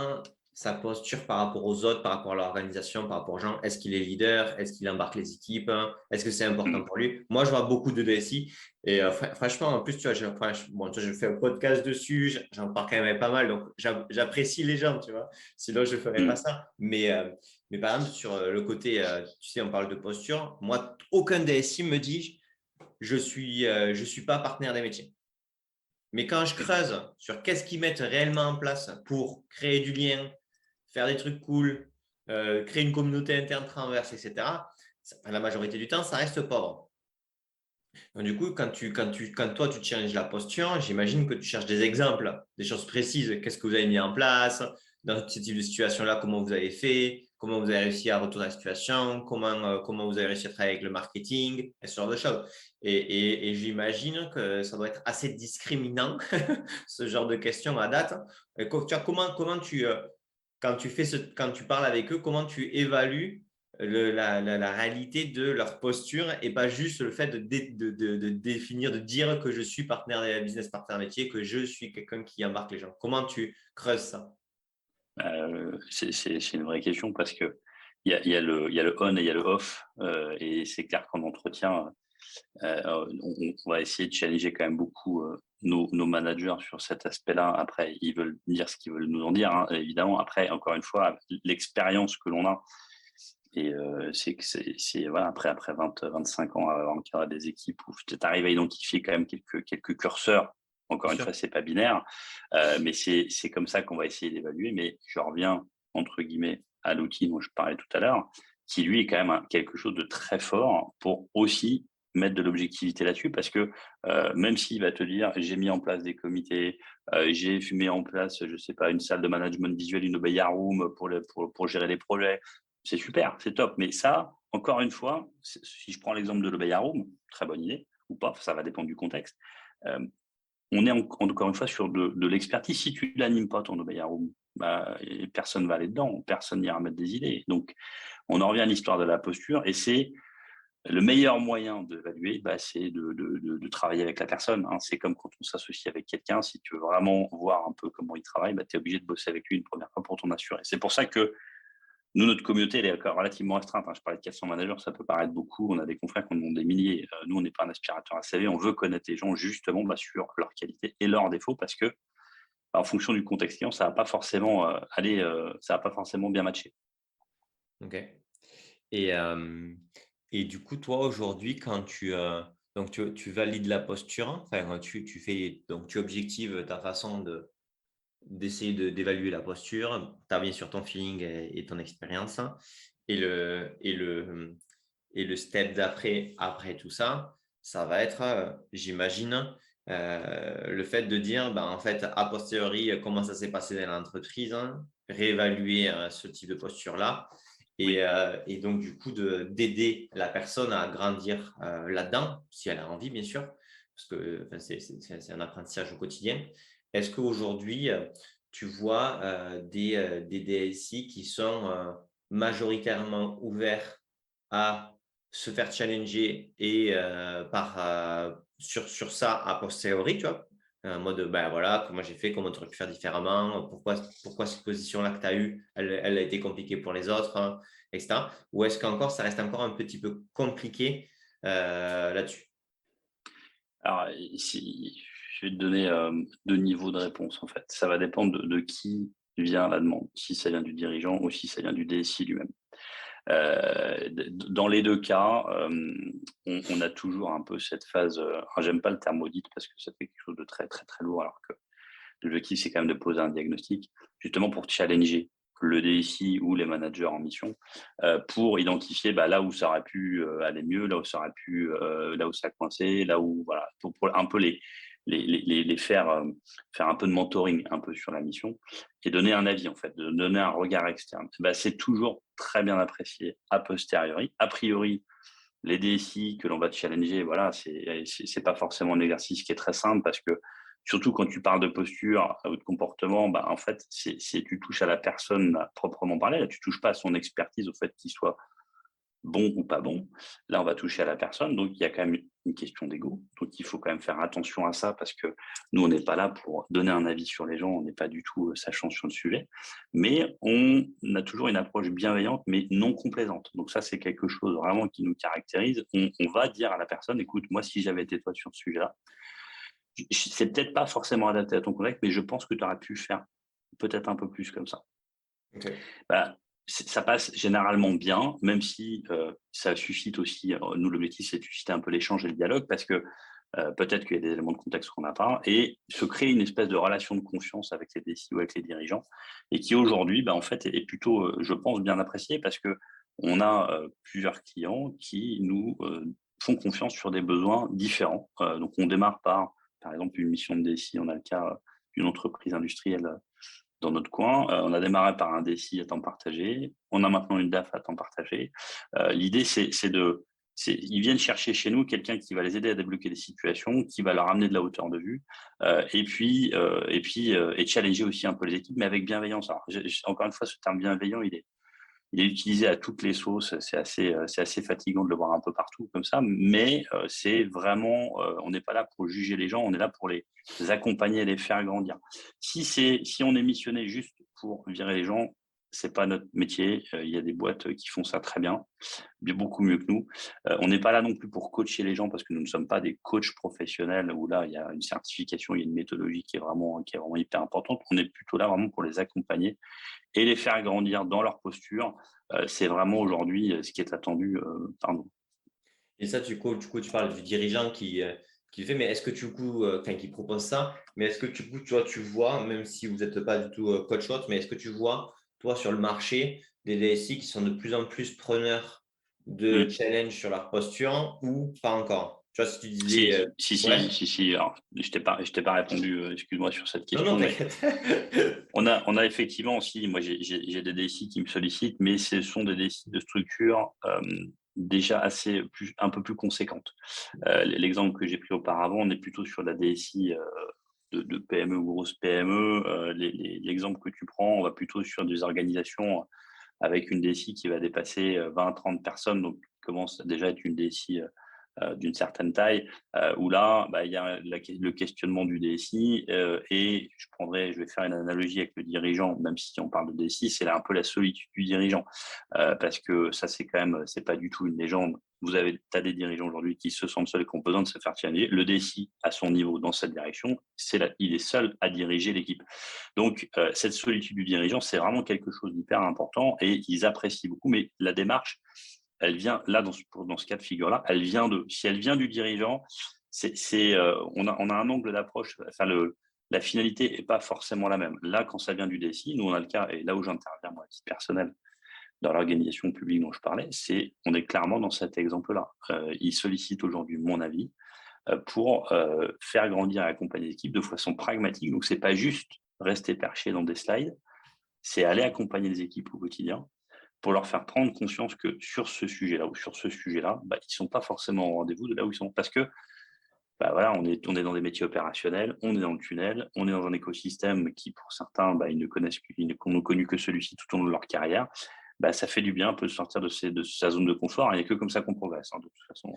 sa posture par rapport aux autres, par rapport à l'organisation, par rapport aux gens. Est-ce qu'il est leader? Est-ce qu'il embarque les équipes? Est-ce que c'est important Mm. pour lui? Moi, je vois beaucoup de DSI. Et franchement, en plus, tu vois, je fais un podcast dessus, j'en parle quand même pas mal. Donc, j'apprécie les gens, tu vois. Sinon, je ne ferais pas Mm. ça. Mais par exemple, sur le côté, tu sais, on parle de posture. Moi, aucun DSI me dit, je suis pas partenaire des métiers. Mais quand je creuse sur qu'est-ce qu'ils mettent réellement en place pour créer du lien, faire des trucs cool, créer une communauté interne transverse, etc., la majorité du temps, ça reste pauvre. Donc, du coup, quand toi, tu challenges la posture, j'imagine que tu cherches des exemples, des choses précises. Qu'est-ce que vous avez mis en place dans ce type de situation-là? Comment vous avez fait? Comment vous avez réussi à retourner la situation? Comment vous avez réussi à travailler avec le marketing? Et ce genre de choses. Et j'imagine que ça doit être assez discriminant, ce genre de questions à date. Et comment quand tu parles avec eux, comment tu évalues la réalité de leur posture et pas juste le fait de définir, de dire que je suis partenaire business partner métier, que je suis quelqu'un qui embarque les gens. Comment tu creuses ça? C'est une vraie question parce que il y a le on et il y a le off. Et c'est clair qu'en entretien, on va essayer de challenger quand même beaucoup nos managers sur cet aspect-là. Après, ils veulent dire ce qu'ils veulent nous en dire, hein, évidemment. Après, encore une fois, l'expérience que l'on a, et voilà, après 25 ans à encadrer des équipes où tu arrives à identifier quand même quelques curseurs. Encore Bien une sûr. fois, c'est pas binaire, mais c'est comme ça qu'on va essayer d'évaluer. Mais je reviens entre guillemets à l'outil dont je parlais tout à l'heure, qui lui est quand même quelque chose de très fort pour aussi mettre de l'objectivité là-dessus, parce que même s'il va te dire j'ai mis en place des comités, j'ai mis en place, je sais pas, une salle de management visuel, une Obeya Room pour gérer les projets, c'est super, c'est top. Mais ça, encore une fois, si je prends l'exemple de l'Obeya Room, très bonne idée, ou pas, ça va dépendre du contexte. Euh, on est encore une fois sur de l'expertise. Si tu l'animes pas ton Obeya Room, personne va aller dedans, personne n'ira mettre des idées. Donc, on en revient à l'histoire de la posture, et c'est le meilleur moyen d'évaluer, c'est de travailler avec la personne, hein. C'est comme quand on s'associe avec quelqu'un, si tu veux vraiment voir un peu comment il travaille, tu es obligé de bosser avec lui une première fois pour t'en assurer. C'est pour ça que nous, notre communauté, elle est encore relativement restreinte, hein. Je parlais de 400 managers, ça peut paraître beaucoup. On a des confrères qui en ont des milliers. Nous, on n'est pas un aspirateur à CV. On veut connaître les gens justement sur leurs qualités et leurs défauts, parce que en fonction du contexte client, ça va pas forcément ça va pas forcément bien matcher. OK. Et, et du coup, toi, aujourd'hui, quand donc tu valides la posture, enfin, tu fais, donc tu objectives ta façon d'essayer d'évaluer la posture, tu as bien sûr ton feeling et ton expérience. Et le step d'après, après tout ça, ça va être, j'imagine, le fait de dire, ben, en fait, a posteriori, comment ça s'est passé dans l'entreprise, hein, réévaluer ce type de posture-là. Et, Oui. et donc, du coup, d'aider la personne à grandir là-dedans, si elle a envie, bien sûr, parce que enfin, c'est un apprentissage au quotidien. Est-ce qu'aujourd'hui, tu vois des DSI qui sont majoritairement ouverts à se faire challenger et sur ça a posteriori, tu vois? En mode, ben voilà, comment j'ai fait, comment tu aurais pu faire différemment, pourquoi cette position-là que tu as eue, elle a été compliquée pour les autres, hein, etc. Ou est-ce qu'encore, ça reste encore un petit peu compliqué là-dessus? Alors ici, je vais te donner, 2 niveaux de réponse en fait. Ça va dépendre de qui vient la demande, si ça vient du dirigeant ou si ça vient du DSI lui-même. Dans les 2 cas, on a toujours un peu cette phase, alors j'aime pas le terme audit parce que ça fait quelque chose de très, très, très lourd alors que l'objectif, c'est quand même de poser un diagnostic, justement pour challenger le DSI ou les managers en mission, pour identifier, bah, là où ça aurait pu, aller mieux, là où ça aurait pu, là où ça a coincé, là où voilà, pour un peu les faire, faire un peu de mentoring un peu sur la mission et donner un avis en fait, de donner un regard externe. Bah, c'est toujours très bien apprécié a posteriori. A priori, les DSI que l'on va challenger, voilà, c'est pas forcément un exercice qui est très simple parce que surtout quand tu parles de posture ou de comportement, bah, en fait, tu touches à la personne à proprement parler. Là, tu touches pas à son expertise au fait qu'il soit bon ou pas bon. Là, on va toucher à la personne, donc il y a quand même une question d'ego. Donc il faut quand même faire attention à ça parce que nous, on n'est pas là pour donner un avis sur les gens, on n'est pas du tout sachant sur le sujet. Mais on a toujours une approche bienveillante, mais non complaisante. Donc ça, c'est quelque chose vraiment qui nous caractérise. On va dire à la personne, écoute, moi, si j'avais été toi sur ce sujet-là, c'est peut-être pas forcément adapté à ton contexte, mais je pense que tu aurais pu faire peut-être un peu plus comme ça. OK. Bah, ça passe généralement bien, même si, ça suscite aussi, nous l'objectif c'est de susciter un peu l'échange et le dialogue parce que, peut-être qu'il y a des éléments de contexte qu'on n'a pas et se créer une espèce de relation de confiance avec les DSI ou avec les dirigeants et qui aujourd'hui, bah, en fait est plutôt, je pense bien apprécié parce qu'on a, plusieurs clients qui nous, font confiance sur des besoins différents. Donc on démarre par exemple, une mission de DSI, on a le cas, d'une entreprise industrielle, dans notre coin. On a démarré par un DSI à temps partagé. On a maintenant une DAF à temps partagé. L'idée, ils viennent chercher chez nous quelqu'un qui va les aider à débloquer des situations, qui va leur amener de la hauteur de vue, et challenger aussi un peu les équipes, mais avec bienveillance. Alors, encore une fois, ce terme bienveillant, il est utilisé à toutes les sauces. C'est assez fatigant de le voir un peu partout comme ça, mais c'est vraiment, on n'est pas là pour juger les gens, on est là pour les accompagner et les faire grandir. Si on est missionné juste pour virer les gens, c'est pas notre métier. Il y a des boîtes qui font ça très bien, beaucoup mieux que nous. On n'est pas là non plus pour coacher les gens parce que nous ne sommes pas des coachs professionnels où là, il y a une certification, il y a une méthodologie qui est vraiment hyper importante. On est plutôt là vraiment pour les accompagner et les faire grandir dans leur posture. C'est vraiment aujourd'hui ce qui est attendu par nous. Et ça, du coup, tu parles du dirigeant qui le fait, mais est-ce que du coup, enfin, qui propose ça, mais est-ce que du coup, toi, tu vois, même si vous n'êtes pas du tout coach hot, mais est-ce que tu vois, toi, sur le marché, des DSI qui sont de plus en plus preneurs de Mm. challenge sur leur posture ou pas encore? Tu vois, si tu Si, disais, si, ouais, si, si, si. Alors, je t'ai pas répondu, excuse-moi, sur cette non, non, question, mais t'inquiète. on a effectivement aussi, moi j'ai des DSI qui me sollicitent, mais ce sont des DSI de structure déjà un peu plus conséquentes. L'exemple que j'ai pris auparavant, on est plutôt sur la DSI de PME ou grosse PME. L'exemple que tu prends, on va plutôt sur des organisations avec une DSI qui va dépasser 20-30 personnes, donc qui commence déjà à être une DSI d'une certaine taille, où là, bah, il y a le questionnement du DSI, et je vais faire une analogie avec le dirigeant, même si on parle de DSI, c'est là un peu la solitude du dirigeant, parce que ça, c'est quand même, c'est pas du tout une légende. tu as des dirigeants aujourd'hui qui se sentent seuls et qui ont besoin de se faire challenger. Le DSI, à son niveau, dans cette direction, il est seul à diriger l'équipe. Donc, cette solitude du dirigeant, c'est vraiment quelque chose d'hyper important et ils apprécient beaucoup. Mais la démarche, elle vient, là, dans ce cas de figure-là, elle vient si elle vient du dirigeant, on a un angle d'approche, enfin, la finalité n'est pas forcément la même. Là, quand ça vient du DSI, nous, on a le cas, et là où j'interviens, moi, à titre personnel, dans l'organisation publique dont je parlais, on est clairement dans cet exemple-là. Ils sollicitent aujourd'hui mon avis pour faire grandir et accompagner l'équipe de façon pragmatique. Donc, ce n'est pas juste rester perché dans des slides, c'est aller accompagner les équipes au quotidien pour leur faire prendre conscience que sur ce sujet-là ou sur ce sujet-là, ils ne sont pas forcément au rendez-vous de là où ils sont. Parce que voilà, on est dans des métiers opérationnels, on est dans le tunnel, on est dans un écosystème qui, pour certains, ils n'ont connu que celui-ci tout au long de leur carrière. Ça fait du bien un peu de sortir de sa zone de confort. Il n'y a que comme ça qu'on progresse, de toute façon.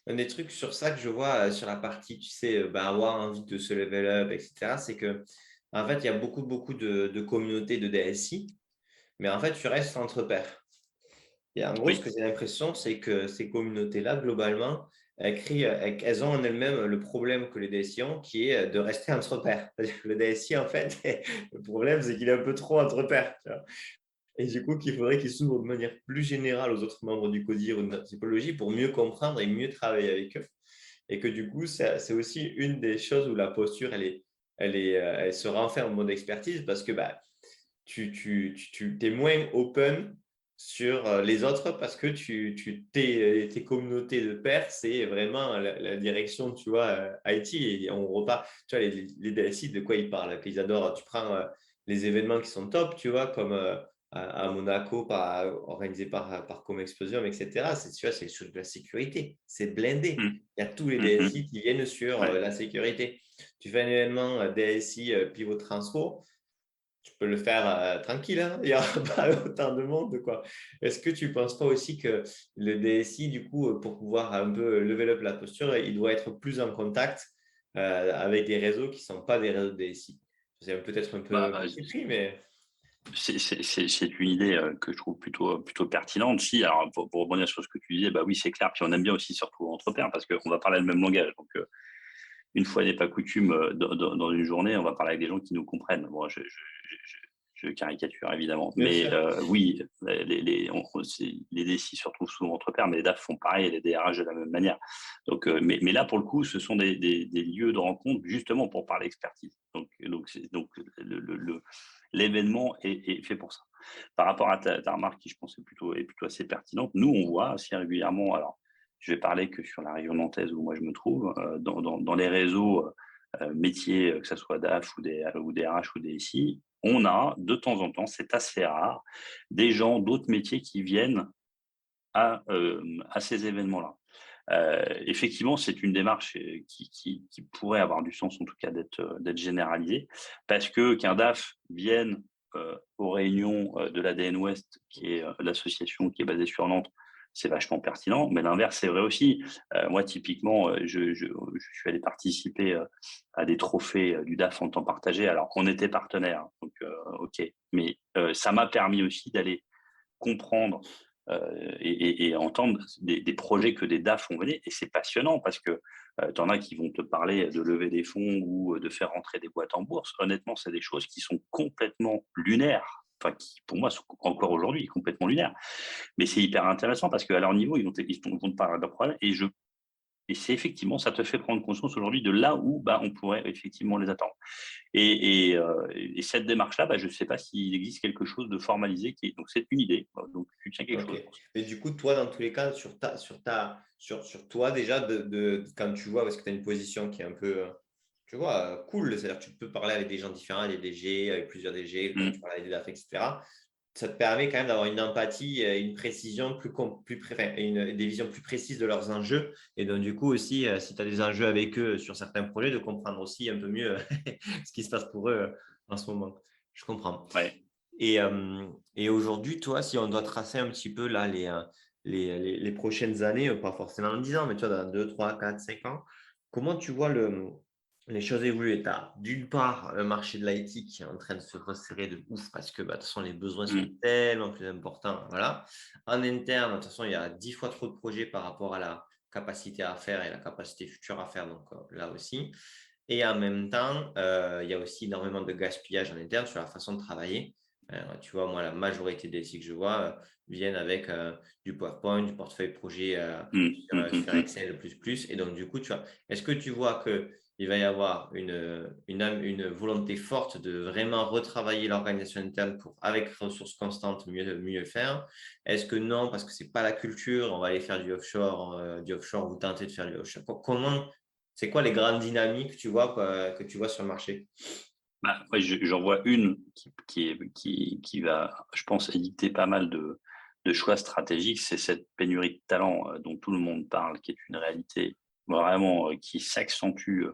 Un des trucs sur ça que je vois sur la partie, tu sais, avoir envie de se level up, etc., c'est que en fait, il y a beaucoup de communautés de DSI, mais en fait, tu restes entre pairs. Et en gros, ce que j'ai l'impression, c'est que ces communautés-là, globalement, elles ont en elles-mêmes le problème que les DSI ont, qui est de rester entre pairs. C'est-à-dire que le DSI, en fait, le problème, c'est qu'il est un peu trop entre pairs. Tu vois. Et du coup, qu'il faudrait qu'il s'ouvre de manière plus générale aux autres membres du CODIR ou de notre typologie pour mieux comprendre et mieux travailler avec eux. Et que du coup, c'est aussi une des choses où la posture, elle se renferme en mode expertise parce que tu es moins open sur les autres parce que tes communautés de pairs, c'est vraiment la direction, tu vois, IT. Et on repart, tu vois, les DSI, de quoi ils parlent? Qu'ils adorent. Tu prends les événements qui sont top, tu vois, comme à Monaco, organisé par Comexposium, etc. C'est sur de la sécurité. C'est blindé. Il y a tous les DSI qui viennent sur la sécurité. Tu fais un événement DSI pivot transfo, tu peux le faire tranquille, hein. Il n'y aura pas autant de monde, quoi. Est-ce que tu ne penses pas aussi que le DSI, du coup, pour pouvoir un peu level up la posture, il doit être plus en contact avec des réseaux qui ne sont pas des réseaux de DSI? C'est peut-être un peu pris, mais… C'est une idée que je trouve plutôt pertinente. Si, alors pour rebondir sur ce que tu disais, oui, c'est clair. Puis on aime bien aussi surtout entre pairs parce qu'on va parler le même langage. Donc, une fois n'est pas coutume, dans une journée, on va parler avec des gens qui nous comprennent. Bon, je caricature évidemment, mais oui, les DSI se retrouvent souvent entre pairs, mais les DAF font pareil et les DRH de la même manière. Donc, mais là, pour le coup, ce sont des lieux de rencontre justement pour parler expertise. Donc l'événement est fait pour ça. Par rapport à ta remarque qui, je pense, est plutôt assez pertinente, nous, on voit assez régulièrement, alors je vais parler que sur la région nantaise où moi je me trouve, dans les réseaux métiers, que ce soit DAF ou DRH ou DSI, on a de temps en temps, c'est assez rare, des gens d'autres métiers qui viennent à ces événements-là. Effectivement, c'est une démarche qui pourrait avoir du sens, en tout cas d'être généralisée, parce qu'un DAF vienne aux réunions de l'ADN Ouest, qui est l'association qui est basée sur Nantes, c'est vachement pertinent, mais l'inverse, c'est vrai aussi. Moi, typiquement, je suis allé participer à des trophées du DAF en temps partagé. Alors, on était partenaires, donc OK, mais ça m'a permis aussi d'aller comprendre et entendre des projets que des DAF ont menés. Et c'est passionnant parce que tu en as qui vont te parler de lever des fonds ou de faire rentrer des boîtes en bourse. Honnêtement, c'est des choses qui sont complètement lunaires. Enfin, qui, pour moi, sont encore aujourd'hui complètement lunaires. Mais c'est hyper intéressant parce qu'à leur niveau, ils vont te parler de leurs problèmes. Et c'est effectivement, ça te fait prendre conscience aujourd'hui de là où on pourrait effectivement les attendre. Et cette démarche-là, je ne sais pas s'il existe quelque chose de formalisé. Donc, c'est une idée. Donc, tu tiens quelque chose. Mais du coup, toi, dans tous les cas, sur toi, déjà, quand tu vois, parce que tu as une position qui est un peu, tu vois, cool, c'est-à-dire que tu peux parler avec des gens différents, des DG, avec plusieurs DG, quand tu parles avec des DAF, etc. Ça te permet quand même d'avoir une empathie, une précision des visions plus précises de leurs enjeux. Et donc, du coup, aussi, si tu as des enjeux avec eux sur certains projets, de comprendre aussi un peu mieux ce qui se passe pour eux en ce moment. Je comprends. Ouais. Et aujourd'hui, toi, si on doit tracer un petit peu là les prochaines années, pas forcément en 10 ans, mais tu vois, dans 2, 3, 4, 5 ans, comment tu vois les choses évoluent. Tu as d'une part un marché de l'IT qui est en train de se resserrer de ouf parce que de toute façon, les besoins sont Mm. tellement plus importants. Voilà. En interne, de toute façon, il y a 10 fois trop de projets par rapport à la capacité à faire et la capacité future à faire. Donc là aussi. Et en même temps, il y a aussi énormément de gaspillage en interne sur la façon de travailler. Tu vois, moi, la majorité des sites que je vois viennent avec du PowerPoint, du portefeuille projet Mm, mm, mm, sur mm. Excel plus. Et donc, du coup, tu vois, est-ce que tu vois qu'il va y avoir une volonté forte de vraiment retravailler l'organisation interne pour, avec ressources constantes, mieux faire? Est-ce que non, parce que c'est pas la culture, on va aller faire du offshore ou tenter de faire du offshore? Comment c'est quoi les grandes dynamiques que tu vois sur le marché? Bah, ouais, j'en vois une qui va, je pense, édicter pas mal de choix stratégiques. C'est cette pénurie de talent dont tout le monde parle, qui est une réalité vraiment qui s'accentue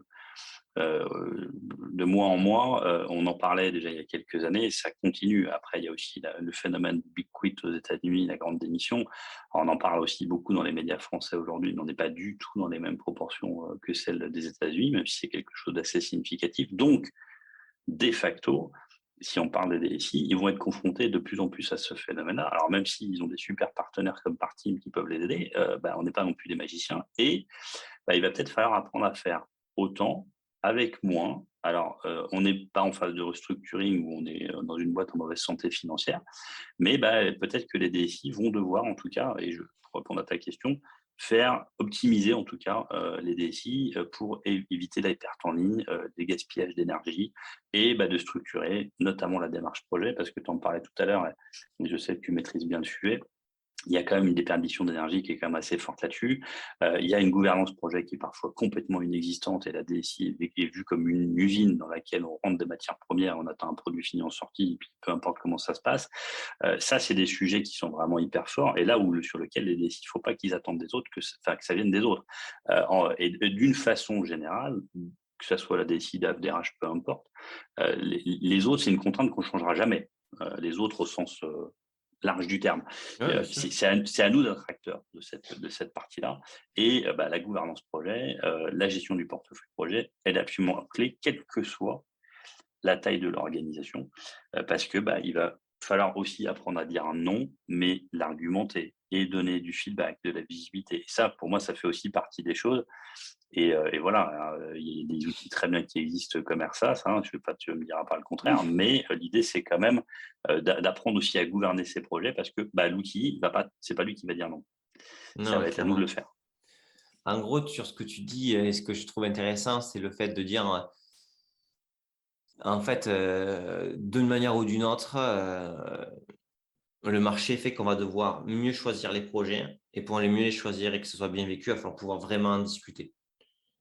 de mois en mois. On en parlait déjà il y a quelques années et ça continue. Après, il y a aussi le phénomène Big Quit aux États-Unis, la grande démission. Alors, on en parle aussi beaucoup dans les médias français aujourd'hui, mais on n'est pas du tout dans les mêmes proportions que celles des États-Unis, même si c'est quelque chose d'assez significatif. Donc, de facto, si on parle des DSI, ils vont être confrontés de plus en plus à ce phénomène-là. Alors même s'ils ont des super partenaires comme Parteam qui peuvent les aider, on n'est pas non plus des magiciens. Et il va peut-être falloir apprendre à faire autant avec moins. Alors, on n'est pas en phase de restructuring où on est dans une boîte en mauvaise santé financière, mais peut-être que les DSI vont devoir, en tout cas, et pour répondre à ta question, faire optimiser en tout cas les DSI pour éviter la perte en ligne, des gaspillages d'énergie et de structurer notamment la démarche projet, parce que tu en parlais tout à l'heure, et je sais que tu maîtrises bien le sujet. Il y a quand même une déperdition d'énergie qui est quand même assez forte là-dessus. Il y a une gouvernance projet qui est parfois complètement inexistante et la DSI est vue comme une usine dans laquelle on rentre des matières premières, on attend un produit fini en sortie, et puis peu importe comment ça se passe. Ça, c'est des sujets qui sont vraiment hyper forts et là où sur lequel les DSI, il ne faut pas qu'ils attendent des autres, que ça vienne des autres. Et d'une façon générale, que ce soit la DSI, DAF, DRH, peu importe, les autres, c'est une contrainte qu'on ne changera jamais. Les autres au sens large du terme. Oui, bien sûr. C'est à nous d'être acteurs de cette partie-là. Et la gouvernance projet, la gestion du portefeuille projet, elle est absolument clé, quelle que soit la taille de l'organisation, parce que il va falloir aussi apprendre à dire un non, mais l'argumenter et donner du feedback, de la visibilité. Et ça, pour moi, ça fait aussi partie des choses. Et voilà, il y a des outils très bien qui existent comme Ersas, hein, tu ne me diras pas le contraire, mais l'idée, c'est quand même d'apprendre aussi à gouverner ses projets parce que l'outil, c'est pas lui qui va dire non. Ça Non, va être à nous de le clairement. faire. En gros, sur ce que tu dis, et ce que je trouve intéressant, c'est le fait de dire, en fait, d'une manière ou d'une autre, le marché fait qu'on va devoir mieux choisir les projets. Et pour les mieux les choisir et que ce soit bien vécu, il va falloir pouvoir vraiment en discuter.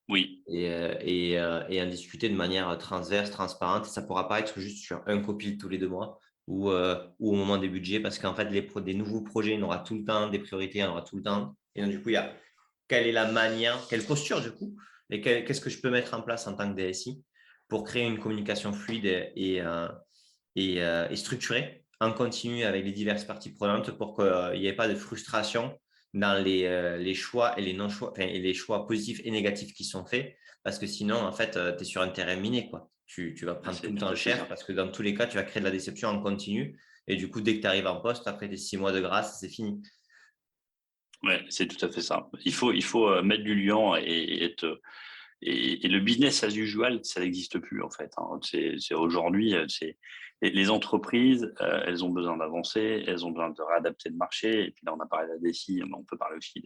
Oui, Et en discuter de manière transverse, transparente. Ça ne pourra pas être juste sur un copil tous les 2 mois ou au moment des budgets parce qu'en fait, des nouveaux projets, il y en aura tout le temps, des priorités, il y en aura tout le temps. Et donc, du coup, il y a quelle est la manière, quelle posture du coup, et qu'est-ce que je peux mettre en place en tant que DSI pour créer une communication fluide et structurée en continu avec les diverses parties prenantes pour qu'il n'y ait pas de frustration dans les choix et les non-choix, enfin, et les choix positifs et négatifs qui sont faits, parce que sinon, en fait, tu es sur un terrain miné, quoi. Tu vas prendre tout c'est le tout temps à fait cher ça. parce que dans tous les cas, tu vas créer de la déception en continu. Et du coup, dès que tu arrives en poste, après tes 6 mois de grâce, c'est fini. Ouais, c'est tout à fait ça. Il faut mettre du liant et être. Et le business as usual, ça n'existe plus en fait, hein. C'est aujourd'hui, les entreprises, elles ont besoin d'avancer, elles ont besoin de réadapter le marché. Et puis là, on a parlé de la DSI, mais on peut parler aussi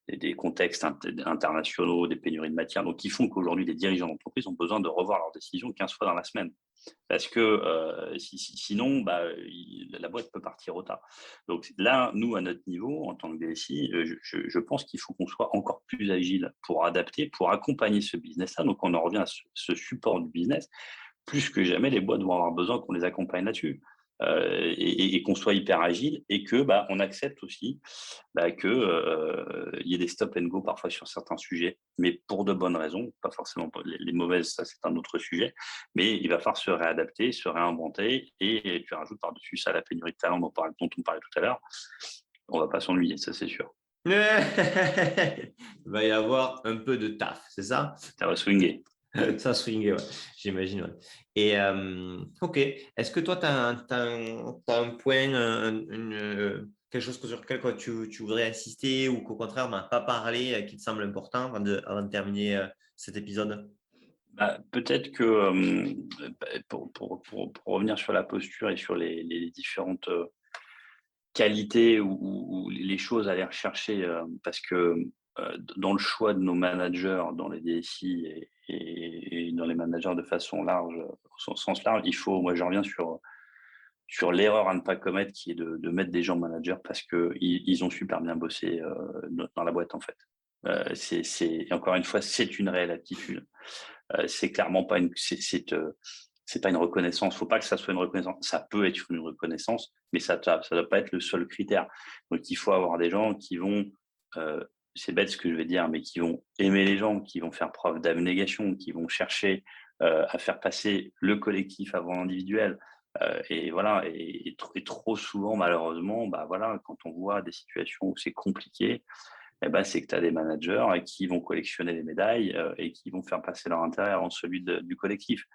des contextes internationaux, des pénuries de matières, donc qui font qu'aujourd'hui, les dirigeants d'entreprise ont besoin de revoir leurs décisions 15 fois dans la semaine. Parce que sinon, la boîte peut partir au tas. Donc là, nous, à notre niveau, en tant que DSI, je pense qu'il faut qu'on soit encore plus agile pour adapter, pour accompagner ce business-là. Donc on en revient à ce support du business. Plus que jamais, les boîtes vont avoir besoin qu'on les accompagne là-dessus. Et qu'on soit hyper agile et que on accepte aussi que y ait des stop and go parfois sur certains sujets, mais pour de bonnes raisons, pas forcément les mauvaises, ça c'est un autre sujet, mais il va falloir se réadapter, se réinventer, et tu rajoutes par-dessus ça la pénurie de talent dont on parlait tout à l'heure, on va pas s'ennuyer, ça c'est sûr. Il va y avoir un peu de taf, c'est ça? Ça va swinguer. Ça swingait, ouais. J'imagine. Ouais. Et ok, est-ce que toi, tu as, un point, quelque chose sur lequel quoi, tu voudrais insister ou qu'au contraire, on n'a pas parlé, qui te semble important avant de terminer cet épisode? Bah, peut-être que pour revenir sur la posture et sur les différentes qualités ou les choses à aller rechercher, parce que dans le choix de nos managers, dans les DSI et dans les managers de façon large, au sens large, moi je reviens sur l'erreur à ne pas commettre qui est de mettre des gens managers parce qu'ils ont super bien bossé dans la boîte en fait. Et encore une fois, c'est une réelle aptitude. C'est clairement pas c'est pas une reconnaissance. Faut pas que ça soit une reconnaissance. Ça peut être une reconnaissance, mais ça doit pas être le seul critère. Donc il faut avoir des gens qui vont, euh, c'est bête ce que je vais dire, mais qui vont aimer les gens, qui vont faire preuve d'abnégation, qui vont chercher à faire passer le collectif avant l'individuel. Et voilà. Et trop souvent, malheureusement, bah voilà, quand on voit des situations où c'est compliqué, eh ben, c'est que tu as des managers qui vont collectionner les médailles et qui vont faire passer leur intérêt avant celui du collectif.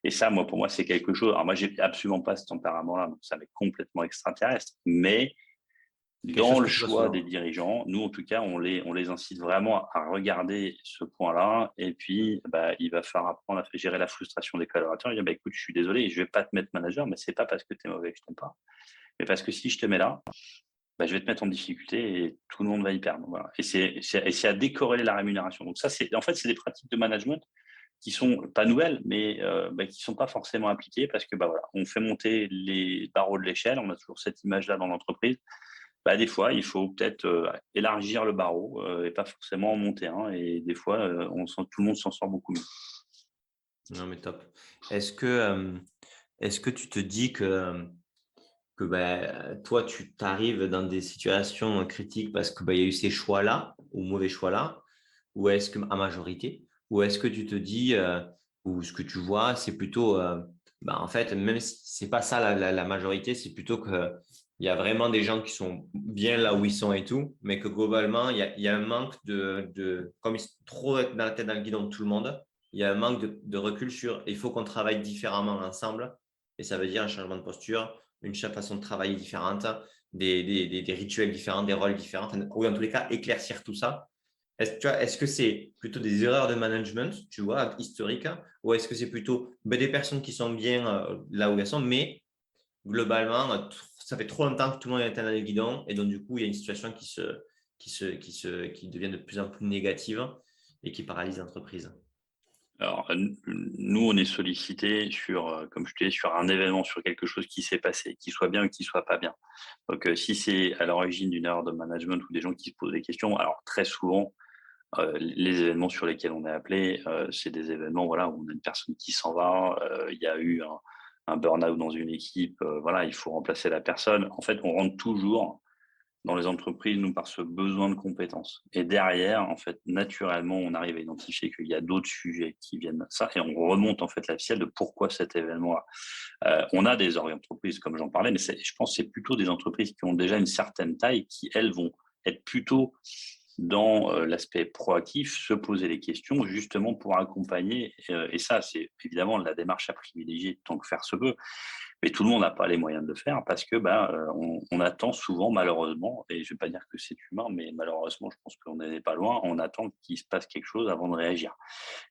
Et ça, pour moi, c'est quelque chose. Alors, moi, j'ai absolument pas ce tempérament-là, donc ça m'est complètement extraterrestre. Mais Quelque dans chose le que tu vois choix souvent. des dirigeants, nous, en tout cas, on les incite vraiment à regarder ce point-là. Et puis, bah, il va falloir apprendre à gérer la frustration des collaborateurs. Il dit, bah, écoute, je suis désolé, je vais pas te mettre manager, mais c'est pas parce que tu es mauvais que je t'aime pas. Mais parce que si je te mets là, bah, je vais te mettre en difficulté et tout le monde va y perdre. Voilà. Et c'est à décorréler la rémunération. Donc ça, en fait, c'est des pratiques de management qui sont pas nouvelles, mais qui sont pas forcément appliquées parce que bah, voilà, on fait monter les barreaux de l'échelle. On a toujours cette image-là dans l'entreprise. Bah, des fois, il faut peut-être élargir le barreau et pas forcément en monter un. Et des fois, tout le monde s'en sort beaucoup mieux. Non, mais top. Est-ce que tu te dis que toi, tu t'arrives dans des situations critiques parce que il y a eu ces choix-là ou mauvais choix-là, ou est-ce que, à majorité, ou est-ce que tu te dis, ou ce que tu vois, c'est plutôt, en fait, même si c'est pas ça la majorité, c'est plutôt que il y a vraiment des gens qui sont bien là où ils sont et tout, mais que globalement, il y a un manque comme ils sont trop dans la tête dans le guidon de tout le monde, il y a un manque de recul sur il faut qu'on travaille différemment ensemble, et ça veut dire un changement de posture, une façon de travailler différente, des rituels différents, des rôles différents, ou dans tous les cas, éclaircir tout ça. Est-ce que c'est plutôt des erreurs de management, tu vois, historiques, ou est-ce que c'est plutôt des personnes qui sont bien là où elles sont, mais globalement, ça fait trop longtemps que tout le monde est dans le guidon, et donc du coup, il y a une situation qui devient de plus en plus négative et qui paralyse l'entreprise. Alors, nous, on est sollicité sur, comme je te disais, sur un événement, sur quelque chose qui s'est passé, qu'il soit bien ou qu'il soit pas bien. Donc, si c'est à l'origine d'une erreur de management ou des gens qui se posent des questions, alors très souvent, les événements sur lesquels on est appelé, c'est des événements voilà, où on a une personne qui s'en va, il y a eu un burn-out dans une équipe, voilà, il faut remplacer la personne. En fait, on rentre toujours dans les entreprises, nous, par ce besoin de compétences. Et derrière, en fait, naturellement, on arrive à identifier qu'il y a d'autres sujets qui viennent de ça et on remonte en fait la ficelle de pourquoi cet événement-là. On a des entreprises, comme j'en parlais, mais je pense que c'est plutôt des entreprises qui ont déjà une certaine taille qui, elles, vont être plutôt dans l'aspect proactif, se poser les questions justement pour accompagner. Et ça, c'est évidemment la démarche à privilégier tant que faire se peut. Mais tout le monde n'a pas les moyens de le faire parce que on attend souvent, malheureusement, et je ne vais pas dire que c'est humain, mais malheureusement, je pense qu'on n'en est pas loin, on attend qu'il se passe quelque chose avant de réagir.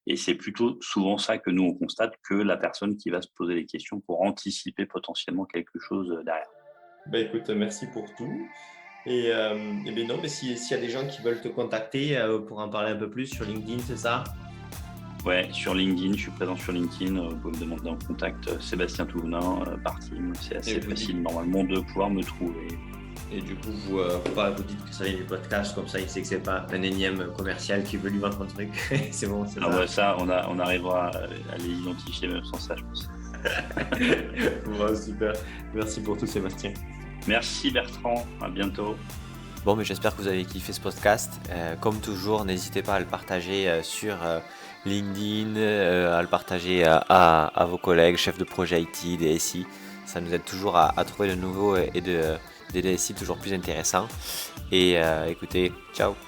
Et c'est plutôt souvent ça que nous, on constate, que la personne qui va se poser les questions pour anticiper potentiellement quelque chose derrière. Écoute, merci pour tout. Et bien non, mais s'il y a des gens qui veulent te contacter pour en parler un peu plus sur LinkedIn, c'est ça? Ouais, sur LinkedIn, je suis présent sur LinkedIn. Vous pouvez me demander en contact Sébastien Touvenin par Team. C'est assez facile normalement de pouvoir me trouver. Et du coup, vous dites que ça vient du podcast, comme ça il sait que c'est pas un énième commercial qui veut lui vendre un truc. C'est bon, c'est Ah ça. ouais, ça, on arrivera à les identifier même sans ça, je pense. Bon, super. Merci pour tout, Sébastien. Merci Bertrand, à bientôt. Bon, mais j'espère que vous avez kiffé ce podcast. Comme toujours, n'hésitez pas à le partager sur LinkedIn, à le partager à vos collègues, chefs de projet IT, DSI. Ça nous aide toujours à trouver de nouveaux et des DSI toujours plus intéressants. Et écoutez, ciao!